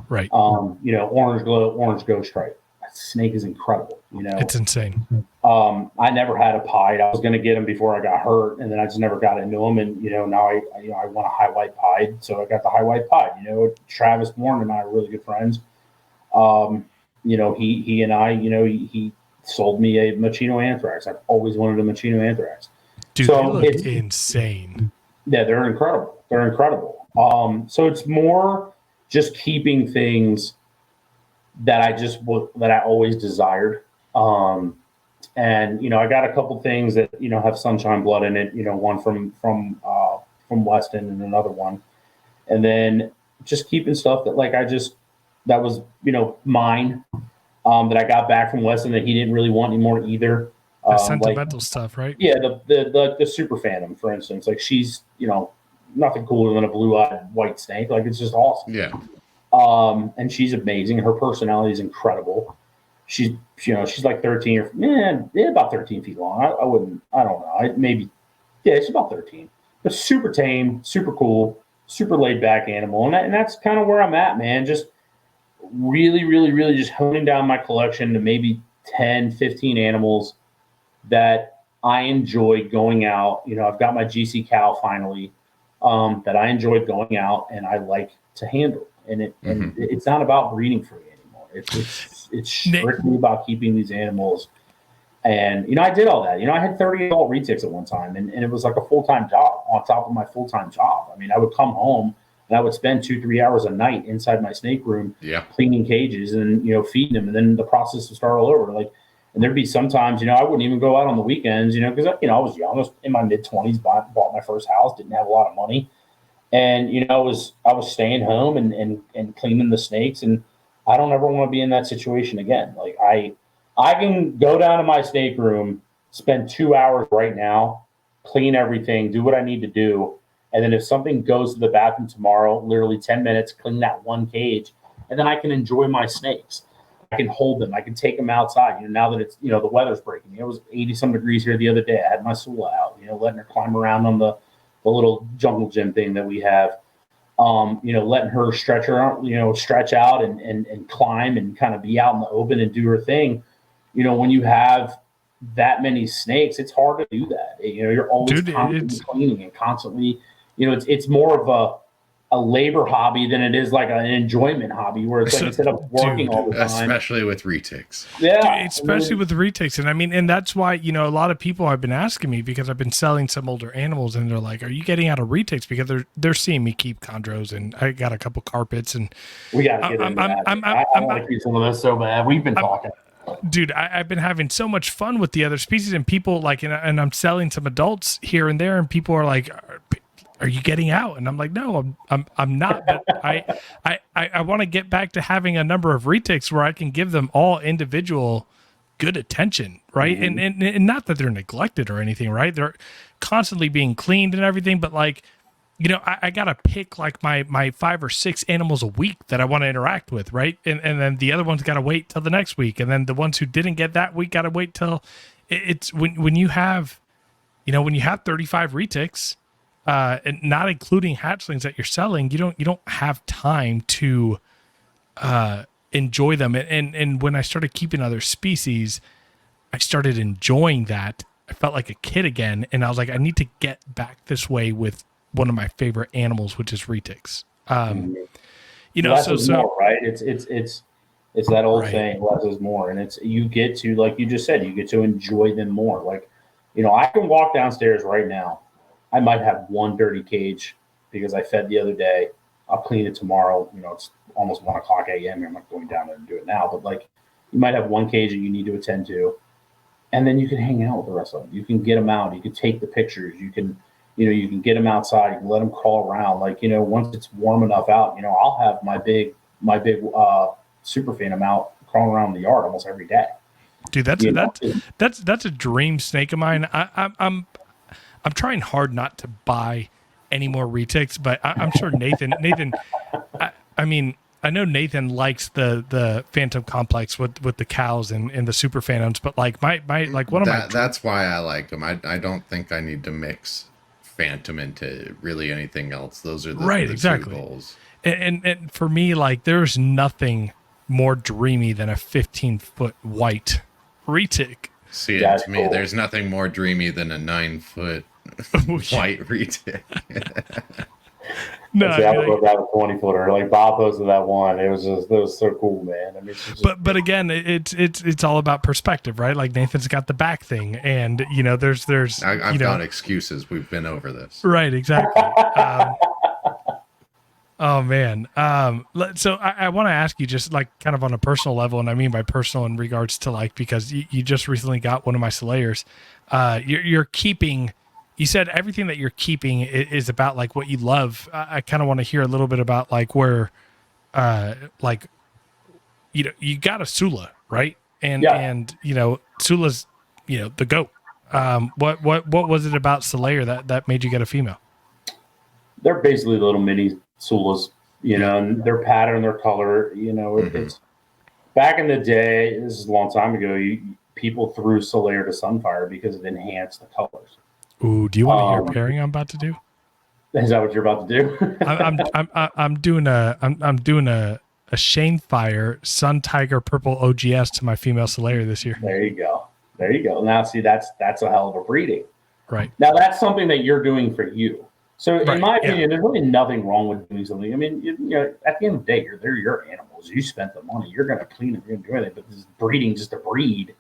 Right. Orange glow, orange ghost stripe. That snake is incredible. It's insane. I never had a pied. I was going to get him before I got hurt, and then I just never got into him. And now I want a high white pied, so I got the high white pied. Travis Warren and I are really good friends. He and I, he sold me a Machino Anthrax. I've always wanted a Machino Anthrax. Dude, so they look insane. Yeah, they're incredible. They're incredible. So it's more just keeping things that I always desired. And I got a couple things that have sunshine blood in it. One from Weston and another one, and then just keeping stuff that that was mine, that I got back from Weston that he didn't really want anymore either. The sentimental stuff, right? Yeah, the super phantom, for instance. Like she's nothing cooler than a blue-eyed white snake. Like it's just awesome. Yeah. And she's amazing. Her personality is incredible. she's like 13 or about 13 feet long. I don't know. She's about 13, but super tame, super cool, super laid back animal. And that's kind of where I'm at, man. Just really, really, really just honing down my collection to maybe 10, 15 animals that I enjoy going out. I've got my GC cow finally, that I enjoy going out and I like to handle. And it's not about breeding free anymore. It's strictly about keeping these animals. And, I did all that. I had 30 adult retics at one time, and it was like a full-time job on top of my full-time job. I mean, I would come home and I would spend 2-3 hours a night inside my snake room, cleaning cages and, feeding them. And then the process would start all over. And there'd be sometimes, I wouldn't even go out on the weekends, because, I was young. I was in my mid-20s, bought my first house, didn't have a lot of money. And, I was staying home and cleaning the snakes. And I don't ever want to be in that situation again. Like, I can go down to my snake room, spend 2 hours right now, clean everything, do what I need to do. And then if something goes to the bathroom tomorrow, literally 10 minutes, clean that one cage. And then I can enjoy my snakes. I can hold them. I can take them outside. Now that it's, the weather's breaking. It was 80-some degrees here the other day. I had my Sula out, letting her climb around on the little jungle gym thing that we have. Letting her stretch out and climb and kind of be out in the open and do her thing. When you have that many snakes, it's hard to do that. You're always constantly cleaning and constantly, it's more of a labor hobby than it is like an enjoyment hobby where it's like instead of working all the time. Especially with retics. Yeah. Especially with retics. And that's why, a lot of people have been asking me because I've been selling some older animals and they're like, are you getting out of retics? Because they're seeing me keep chondros and I got a couple carpets and we got to get into that. I want to keep some of this so bad. We've been talking. Dude, I've been having so much fun with the other species and people and I'm selling some adults here and there and people are like, are you getting out? And I'm like, no, I'm not. But I want to get back to having a number of retics where I can give them all individual good attention, right? And not that they're neglected or anything, right? They're constantly being cleaned and everything, but like, I gotta pick like my 5 or 6 animals a week that I want to interact with, right? And then the other ones gotta wait till the next week, and then the ones who didn't get that week gotta wait till it's when you have 35 retics, and not including hatchlings that you're selling, you don't have time to enjoy them. And when I started keeping other species, I started enjoying that. I felt like a kid again, and I was like, I need to get back this way with one of my favorite animals, which is retics. Less is more, right? It's that old saying, less is more. And you get to, like you just said, you get to enjoy them more. Like, I can walk downstairs right now. I might have one dirty cage because I fed the other day. I'll clean it tomorrow. It's almost 1:00 a.m. I'm not going down there and do it now, but like you might have one cage that you need to attend to. And then you can hang out with the rest of them. You can get them out. You can take the pictures. You can get them outside. You can let them crawl around. Like, once it's warm enough out, I'll have my big super fan them out crawling around the yard almost every day. Dude, that's a dream snake of mine. I'm trying hard not to buy any more retics, but I'm sure Nathan, I know Nathan likes the Phantom Complex with the cows and the super phantoms, but like that's why I like them. I don't think I need to mix Phantom into really anything else. Those are the exactly. two goals. And for me, like there's nothing more dreamy than a 15-foot white retic. See, to me, there's nothing more dreamy than a 9-foot white retic. No, I would have a 20-footer. Like Bob posted that one. It was so cool, man. I mean, but again, it's all about perspective, right? Like Nathan's got the back thing, and there's I've got excuses. We've been over this, right? Exactly. Oh man. So I want to ask you just like kind of on a personal level, and I mean by personal in regards to like because you just recently got one of my Slayers. You're keeping. You said everything that you're keeping is about like what you love. I kind of want to hear a little bit about like where, like, you got a Sula, right? And Sula's, the goat. What was it about Slayer that made you get a female? They're basically little mini Sulas, and their pattern, their color, it's. back in the day, this is a long time ago, people threw Solaire to Sunfire because it enhanced the colors. Ooh, do you want to hear a pairing I'm about to do? Is that what you're about to do? I'm doing a Shane Fire Sun Tiger Purple OGS to my female Solaire this year. There you go. There you go. Now, see, that's a hell of a breeding. Right. Now, that's something that you're doing for you. So, Right, in my opinion, yeah. there's really nothing wrong with doing something. I mean, you know, at the end of the day, they're your animals. You spent the money. You're going to clean them. You're going to do anything. But this breeding just to breed,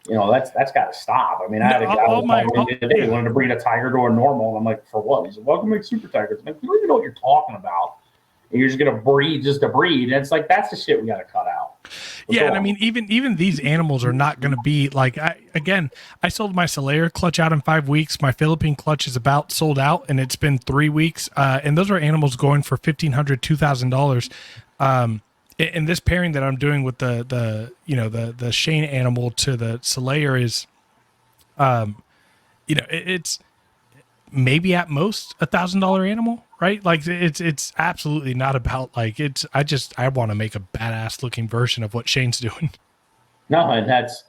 you know, that's got to stop. I mean, I had a guy the other day wanted to breed a tiger to a normal. And I'm like, for what? He said, welcome to make super tigers. I'm like, you don't even know what you're talking about. And you're just going to breed just to breed. And it's like, that's the shit we got to cut out. Yeah, and I mean, even these animals are not going to be like. I sold my Solaire clutch out in 5 weeks. My Philippine clutch is about sold out, and it's been 3 weeks. And those are animals going for $1,500, $2,000. And this pairing that I'm doing with the Shane animal to the Solaire is, it's maybe at most $1,000 animal. Right? Like it's absolutely not about like it's. I want to make a badass looking version of what Shane's doing. No, and that's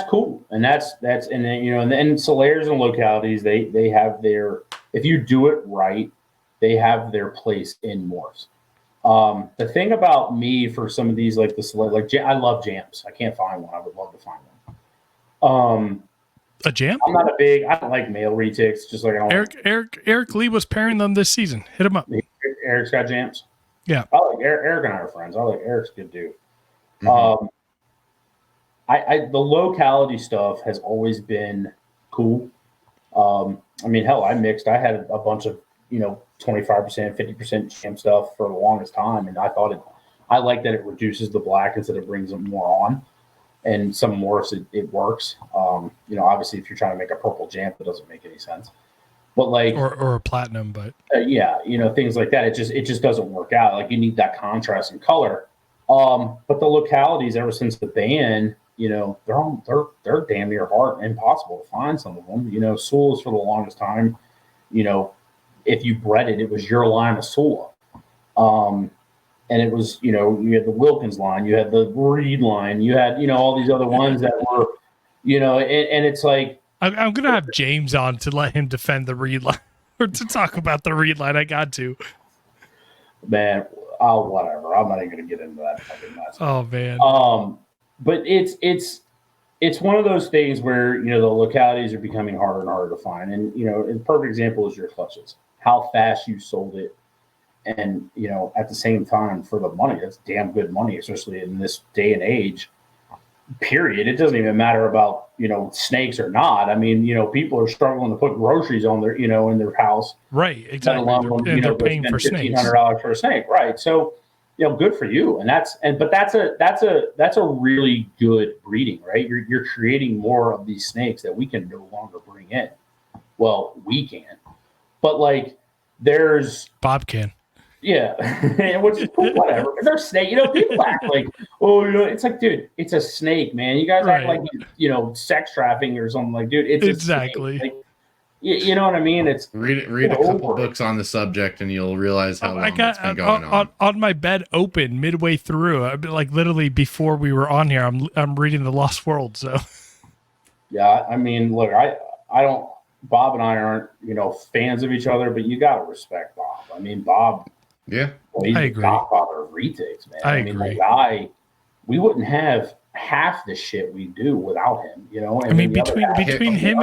cool, and that's and then, you know, and Solaire's and localities they have their, if you do it right, they have their place in morphs. The thing about me for some of these like I love jams. I can't find one. I would love to find one. A jam? I'm not I don't like male retics. Just like I don't. Eric Lee was pairing them this season. Hit him up. Eric's got jams. Yeah, I like Eric and I are friends. I like Eric's a good dude. Mm-hmm. The locality stuff has always been cool. I mean, hell, I had a bunch of 25%, 50% jam stuff for the longest time, and I like that it reduces the black instead of brings them more on. And some morphs, it works. Obviously, if you're trying to make a purple jam, it doesn't make any sense. But like, or a platinum, but things like that. It just doesn't work out. Like you need that contrast in color. But the localities, ever since the ban, they're damn near hard, impossible to find. Some of them, Sula's for the longest time. If you bred it, it was your line of Sula. And it was, you had the Wilkins line, you had the Reed line, you had, all these other ones that were, and it's like. I'm going to have James on to let him defend the Reed line or to talk about the Reed line. I got to. Man, whatever. I'm not even going to get into that fucking mess. Oh, man. But it's one of those things where, the localities are becoming harder and harder to find. And, a perfect example is your clutches, how fast you sold it. And, at the same time, for the money, that's damn good money, especially in this day and age, period. It doesn't even matter about, snakes or not. I mean, people are struggling to put groceries on their, in their house. Right, exactly. They're paying for snakes. $1,500 for a snake, right? So, good for you. But that's a really good breeding, right? You're creating more of these snakes that we can no longer bring in. Well, we can. But, like, there's... Bob can. Yeah, which is cool, whatever. But they're snake. People act like, it's like, dude, it's a snake, man. You guys act like, sex trafficking or something. Like, dude, it's exactly. Like, you know what I mean? It's read a couple books on the subject, and you'll realize how long it's been going on my bed open midway through. Like literally before we were on here, I'm reading The Lost World. So, yeah, I mean, look, I don't. Bob and I aren't, fans of each other, but you got to respect Bob. I mean, Bob. Yeah, he's the godfather of retics, man. I mean, agree. the guy, we wouldn't have half the shit we do without him, And I mean, between him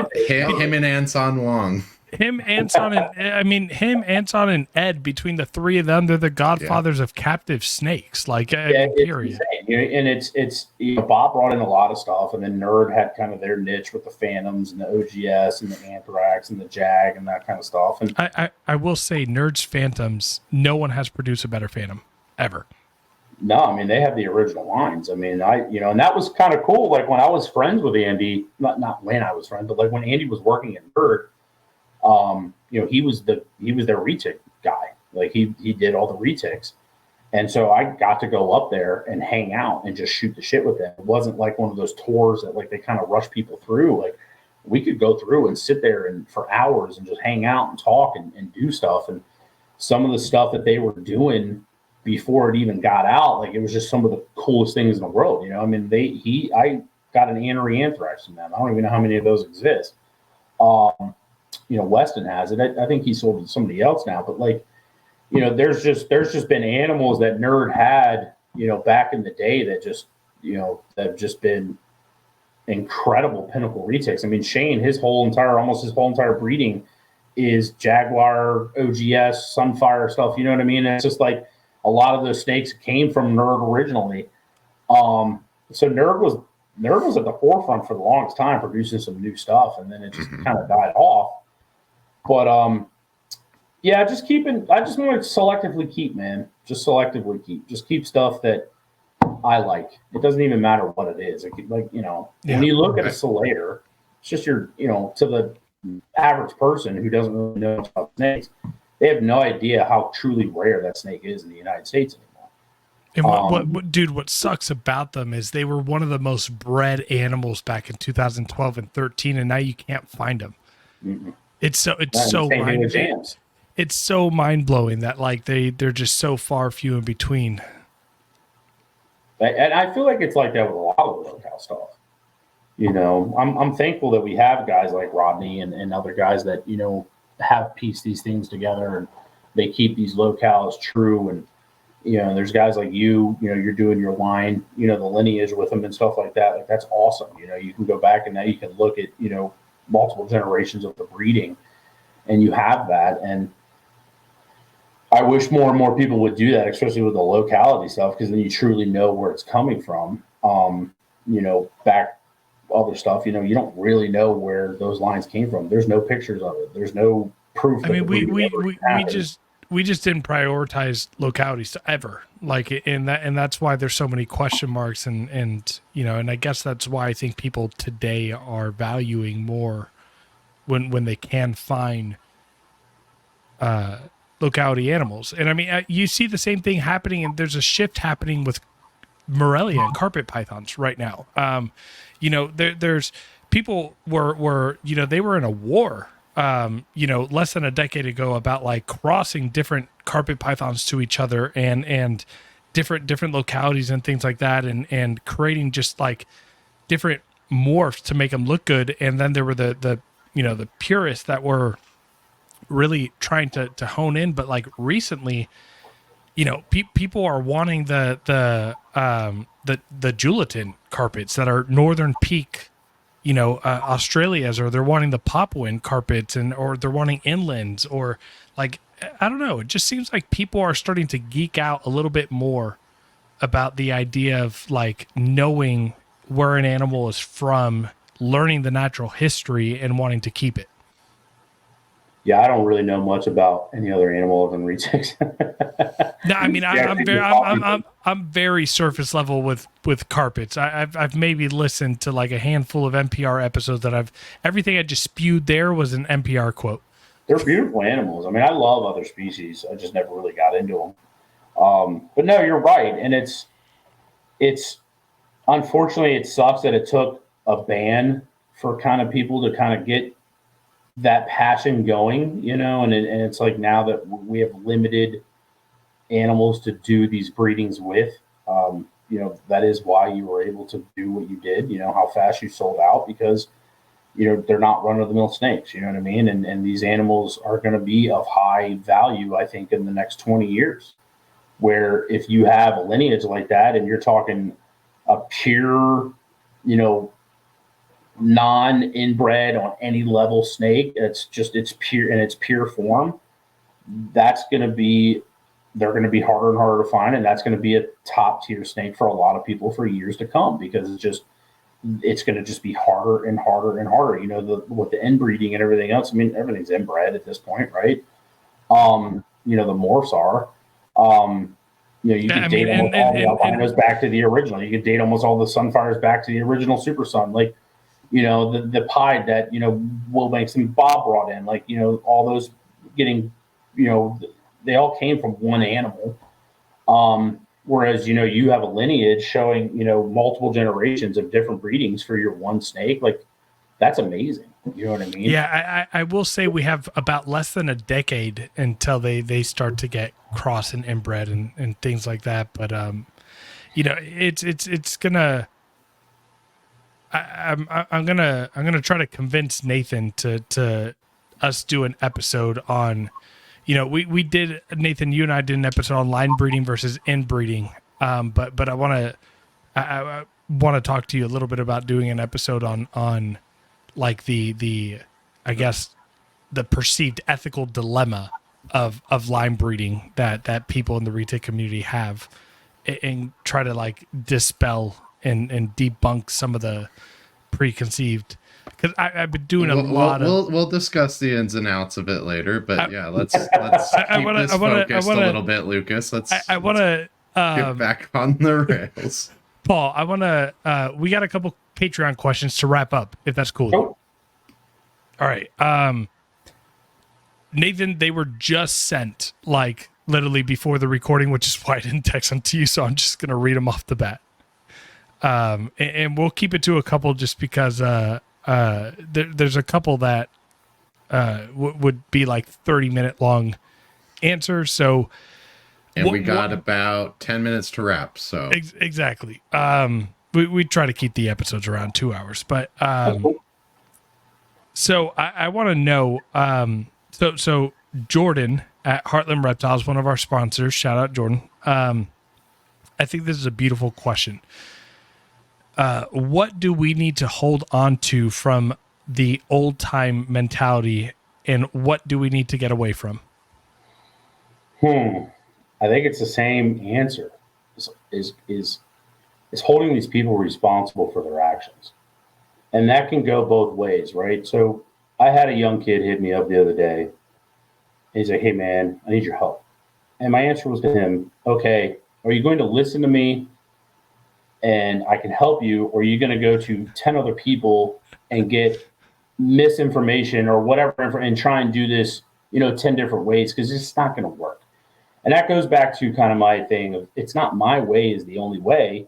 and Anson Wong. Him, Anson, Anson, and Ed. Between the three of them, they're the godfathers of captive snakes. Like, period. And it's Bob brought in a lot of stuff, and then Nerd had kind of their niche with the Phantoms and the OGS and the Anthrax and the Jag and that kind of stuff. And I will say, Nerd's Phantoms, no one has produced a better Phantom ever. No, I mean, they have the original lines. I mean, and that was kind of cool. Like when I was friends with Andy, not when I was friends, but like when Andy was working at Nerd. He was their retic guy. Like he did all the retics. And so I got to go up there and hang out and just shoot the shit with them. It wasn't like one of those tours that like they kind of rush people through. Like we could go through and sit there and for hours and just hang out and talk and do stuff. And some of the stuff that they were doing before it even got out, like it was just some of the coolest things in the world. I mean, I got an anery anthrax from them. I don't even know how many of those exist. Weston has it. I think he sold it to somebody else now, but like, there's just been animals that Nerd had, back in the day that just, that have just been incredible pinnacle retics. I mean, Shane, almost his whole entire breeding is Jaguar, OGS, Sunfire stuff. You know what I mean? And it's just like a lot of those snakes came from Nerd originally. So Nerd was at the forefront for the longest time, producing some new stuff, and then it just kind of died off. But yeah, I just want to selectively keep, man. Just selectively keep. Just keep stuff that I like. It doesn't even matter what it is. When you look at a Solaire, it's just to the average person who doesn't really know about snakes, they have no idea how truly rare that snake is in the United States anymore. And what sucks about them is they were one of the most bred animals back in 2012 and 13, and now you can't find them. Mm-hmm. It's so mind blowing that like they're just so far few in between. And I feel like it's like that with a lot of the locale stuff. I'm thankful that we have guys like Rodney and other guys that have pieced these things together, and they keep these locales true. And there's guys like you're doing your line, the lineage with them and stuff like that. Like, that's awesome. You can go back and now you can look at multiple generations of the breeding, and you have that. And I wish more and more people would do that, especially with the locality stuff, because then you truly know where it's coming from. Back other stuff, you don't really know where those lines came from. There's no pictures of it. There's no proof. I mean, we just didn't prioritize localities ever, and that's why there's so many question marks, and I guess that's why I think people today are valuing more when they can find locality animals. And I mean, you see the same thing happening, and there's a shift happening with Morelia and carpet pythons right now. There's people were they were in a war less than a decade ago about like crossing different carpet pythons to each other and different localities and things like that, and creating just like different morphs to make them look good. And then there were the purists that were really trying to hone in, but like recently, people are wanting the gelatin carpets that are Northern Peak, Australias, or they're wanting the Papuan carpets, or they're wanting inlands, or like, I don't know. It just seems like people are starting to geek out a little bit more about the idea of like knowing where an animal is from, learning the natural history, and wanting to keep it. Yeah, I don't really know much about any other animal than retics. No, I mean, I'm very surface level with carpets. I've maybe listened to like a handful of NPR episodes that everything I just spewed there was an NPR quote. They're beautiful animals. I mean, I love other species. I just never really got into them. But no, you're right, and it's unfortunately it sucks that it took a ban for kind of people to kind of get that passion going, and it's like now that we have limited animals to do these breedings with, that is why you were able to do what you did, how fast you sold out, because they're not run-of-the-mill snakes, you know what I mean? And these animals are going to be of high value, I think, in the next 20 years, where if you have a lineage like that and you're talking a pure, non-inbred on any level snake, it's pure in its pure form, they're going to be harder and harder to find, and that's going to be a top tier snake for a lot of people for years to come, because it's going to just be harder and harder and harder, with the inbreeding and everything else. I mean, everything's inbred at this point, right? The morphs are, you could date almost all the albinos back to the original. You could date almost all the sunfires back to the original super sun, like the pied that will make some Bob brought in, like all those getting, they all came from one animal. Whereas you have a lineage showing multiple generations of different breedings for your one snake. Like, that's amazing. You know what I mean? Yeah, I will say we have about less than a decade until they start to get cross and inbred and things like that. But it's gonna. I'm gonna try to convince Nathan to us do an episode on, we did, Nathan, you and I did an episode on line breeding versus inbreeding. But I want to talk to you a little bit about doing an episode on like the I guess the perceived ethical dilemma of line breeding that people in the Retic community have, and try to like dispel and debunk some of the preconceived, because I've been doing a lot of. We'll discuss the ins and outs of it later, but let's keep this focused a little bit, Lucas. I want to get back on the rails. Paul, I want to. We got a couple Patreon questions to wrap up, if that's cool. Nope. All right, Nathan, they were just sent like literally before the recording, which is why I didn't text them to you. So I'm just gonna read them off the bat. And we'll keep it to a couple just because there's a couple that would be like 30-minute long answers. So, and we got about 10 minutes to wrap. So exactly. We try to keep the episodes around 2 hours, but so I want to know. So Jordan at Heartland Reptiles, one of our sponsors. Shout out Jordan. I think this is a beautiful question. What do we need to hold on to from the old time mentality, and what do we need to get away from? I think it's the same answer. Is holding these people responsible for their actions, and that can go both ways, right? So I had a young kid hit me up the other day. He's like, "Hey man, I need your help," and my answer was to him, "Okay, are you going to listen to me and I can help you, or are you going to go to 10 other people and get misinformation or whatever and try and do this, 10 different ways? Because it's not going to work." And that goes back to kind of my thing of, it's not my way is the only way.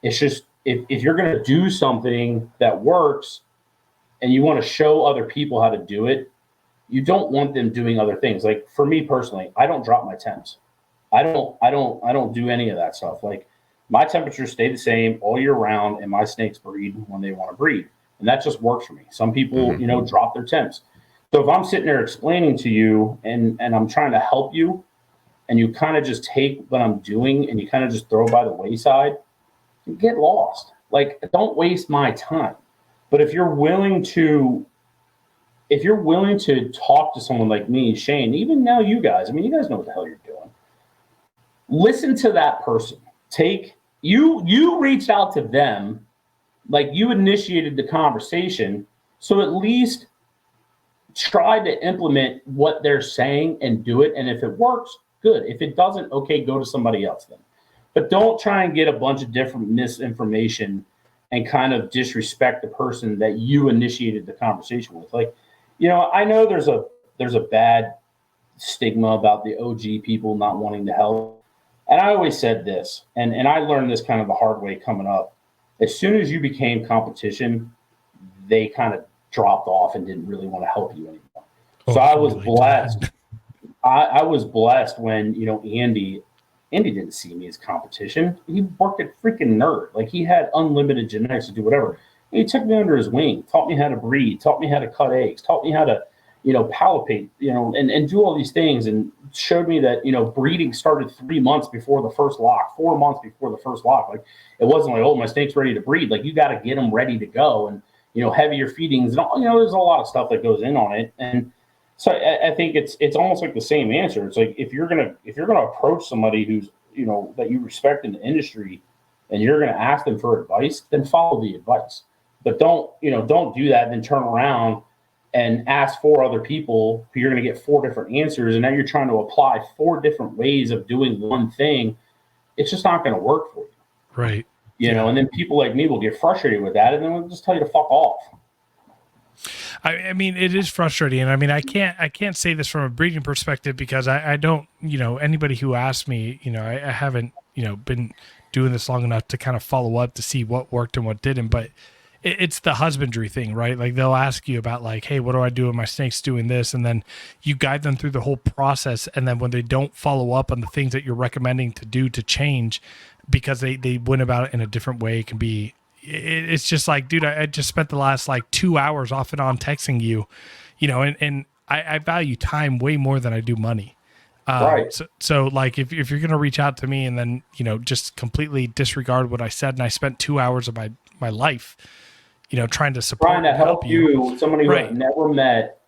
It's just, if you're going to do something that works and you want to show other people how to do it, you don't want them doing other things. Like for me personally, I don't drop my temps. I don't do any of that stuff. Like, my temperatures stay the same all year round, and my snakes breed when they want to breed. And that just works for me. Some people, drop their temps. So if I'm sitting there explaining to you and I'm trying to help you, and you kind of just take what I'm doing and you kind of just throw it by the wayside, you get lost. Like, don't waste my time. But if you're willing to talk to someone like me, Shane, even now you guys know what the hell you're doing. Listen to that person. You reached out to them, like you initiated the conversation, so at least try to implement what they're saying and do it. And if it works, good. If it doesn't, okay, go to somebody else then. But don't try and get a bunch of different misinformation and kind of disrespect the person that you initiated the conversation with. Like, I know there's a bad stigma about the OG people not wanting to help. And I always said this, and I learned this kind of the hard way coming up. As soon as you became competition, they kind of dropped off and didn't really want to help you anymore. So I was blessed. I was blessed when, Andy didn't see me as competition. He worked at freaking Nerd. Like, he had unlimited genetics to do whatever. He took me under his wing, taught me how to breed, taught me how to cut eggs, taught me how to, palpate, and do all these things, and showed me that, breeding started 3 months before the first lock, 4 months before the first lock. Like, it wasn't like, oh, my snake's ready to breed. Like, you got to get them ready to go, and, heavier feedings, and all, there's a lot of stuff that goes in on it. And so I think it's almost like the same answer. It's like, if you're gonna approach somebody who's, that you respect in the industry, and you're gonna ask them for advice, then follow the advice. But don't do that and then turn around and ask 4 other people who you're going to get 4 different answers. And now you're trying to apply 4 different ways of doing one thing. It's just not going to work for you. Right. And then people like me will get frustrated with that. And then we'll just tell you to fuck off. I mean, it is frustrating. And I mean, I can't say this from a breeding perspective, because I don't, anybody who asks me, I haven't, been doing this long enough to kind of follow up to see what worked and what didn't. But it's the husbandry thing, right? Like, they'll ask you about like, hey, what do I do when my snake's doing this? And then you guide them through the whole process. And then when they don't follow up on the things that you're recommending to do to change, because they went about it in a different way. It can be, it's just like, dude, I just spent the last like 2 hours off and on texting you, and I value time way more than I do money. Right. So like if you're going to reach out to me and then, just completely disregard what I said, and I spent 2 hours of my life, trying to support Trying to and help you, somebody who Right. I've never met,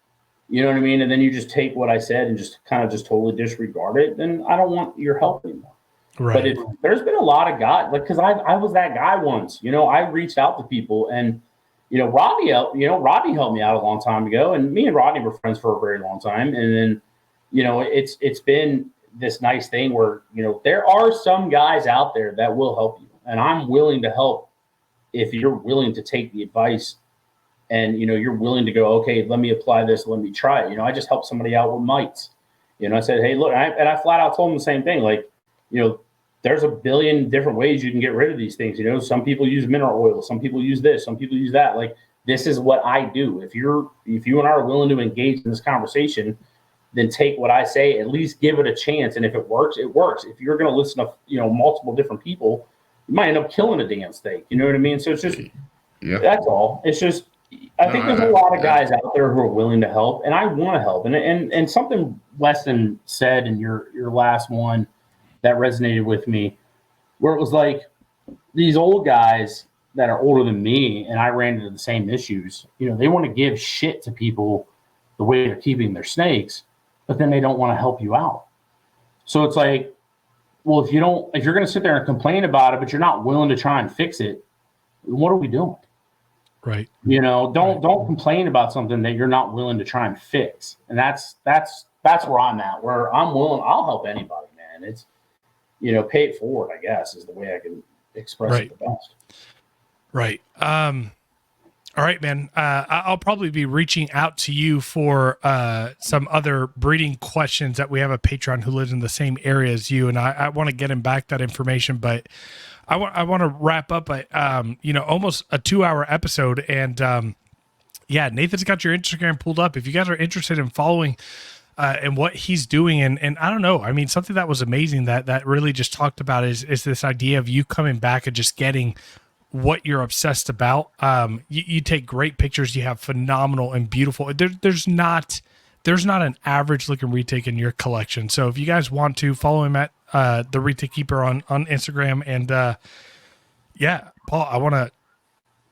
you know what I mean? And then you just take what I said and just kind of just totally disregard it, then I don't want your help anymore. Right. But there's been a lot of guys, like, because I was that guy once. I reached out to people, and Rodney helped me out a long time ago, and me and Rodney were friends for a very long time. And then it's been this nice thing where there are some guys out there that will help you, and I'm willing to help if you're willing to take the advice, and you're willing to go, okay, let me apply this, let me try it. I just helped somebody out with mites. I said, hey, look, and I flat out told them the same thing, like, there's a billion different ways you can get rid of these things. Some people use mineral oil, some people use this, some people use that. Like, this is what I do. If you and I are willing to engage in this conversation, then take what I say, at least give it a chance. And if it works, it works. If you're going to listen to, multiple different people, you might end up killing a damn steak. You know what I mean? So it's just, that's all. It's just, I think there's a lot of guys out there who are willing to help, and I want to help. And something Weston said in your last one that resonated with me, where it was like, these old guys that are older than me, and I ran into the same issues, they want to give shit to people the way they're keeping their snakes, but then they don't want to help you out. So it's like, well, if you're going to sit there and complain about it, but you're not willing to try and fix it, what are we doing? Right. Don't complain about something that you're not willing to try and fix. And that's where I'm at, where I'm willing, I'll help anybody, man. It's, pay it forward, I guess, is the way I can express it the best. Right. All right, man. I'll probably be reaching out to you for some other breeding questions that we have a patron who lives in the same area as you, and I want to get him back that information, but I want to wrap up almost a 2-hour episode, and Nathan's got your Instagram pulled up. If you guys are interested in following and what he's doing, and I don't know, I mean, something that was amazing that really just talked about is this idea of you coming back and just getting what you're obsessed about. You take great pictures. You have phenomenal and beautiful. There's not an average looking retake in your collection. So if you guys want to follow him at the Retic Keeper on Instagram, and Paul, I want to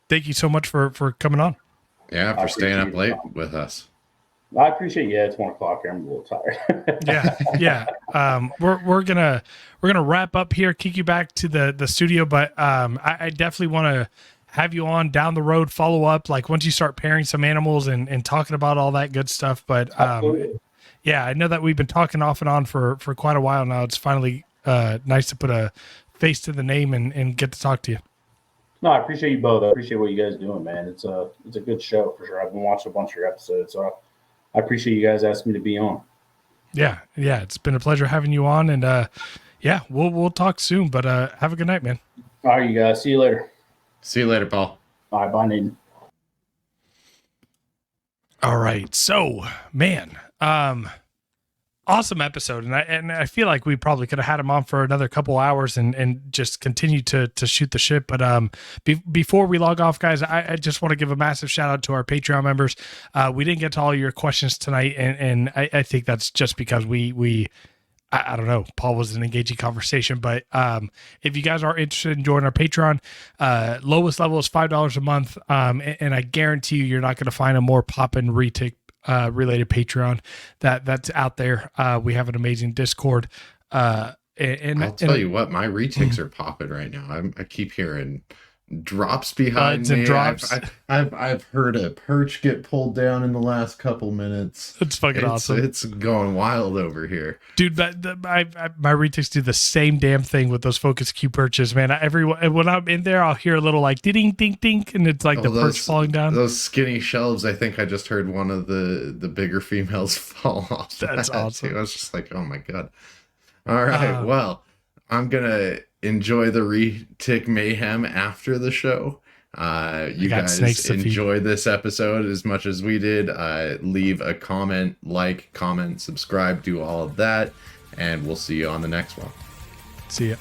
thank you so much for coming on. Yeah, for staying up late with us. I appreciate you. It's 1 o'clock here. I'm a little tired. Yeah. We're gonna wrap up here, kick you back to the studio, but I definitely want to have you on down the road, follow up, like once you start pairing some animals and talking about all that good stuff. But I know that we've been talking off and on for quite a while now. It's finally nice to put a face to the name and get to talk to you. No, I appreciate you both. I appreciate what you guys are doing, man. It's a good show for sure. I've been watching a bunch of your episodes, so I appreciate you guys asking me to be on. Yeah, it's been a pleasure having you on, and we'll talk soon. But have a good night, man. All right, you guys. See you later. See you later, Paul. All right, bye, Nathan. All right, so man, awesome episode, and I feel like we probably could have had him on for another couple hours and just continue to shoot the shit. But before we log off, guys, I just want to give a massive shout out to our Patreon members. We didn't get to all your questions tonight, and I think that's just because I don't know, Paul was an engaging conversation. But if you guys are interested in joining our Patreon, lowest level is $5 a month, and I guarantee you're not going to find a more poppin' retic related Patreon that's out there. We have an amazing Discord. And I'll tell you what, my retics are popping right now. I keep hearing drops behind me. And drops. I've heard a perch get pulled down in the last couple minutes. It's fucking awesome. It's going wild over here, dude. But my retics do the same damn thing with those focus Q perches, man. When I'm in there, I'll hear a little like ding ding ding, and it's like the perch falling down. Those skinny shelves. I think I just heard one of the bigger females fall off. That's awesome. I was just like, oh my god. All right, well, I'm gonna enjoy the retic mayhem after the show. You guys enjoy this episode as much as we did. Leave a comment, comment, subscribe, do all of that, and we'll see you on the next one. See ya.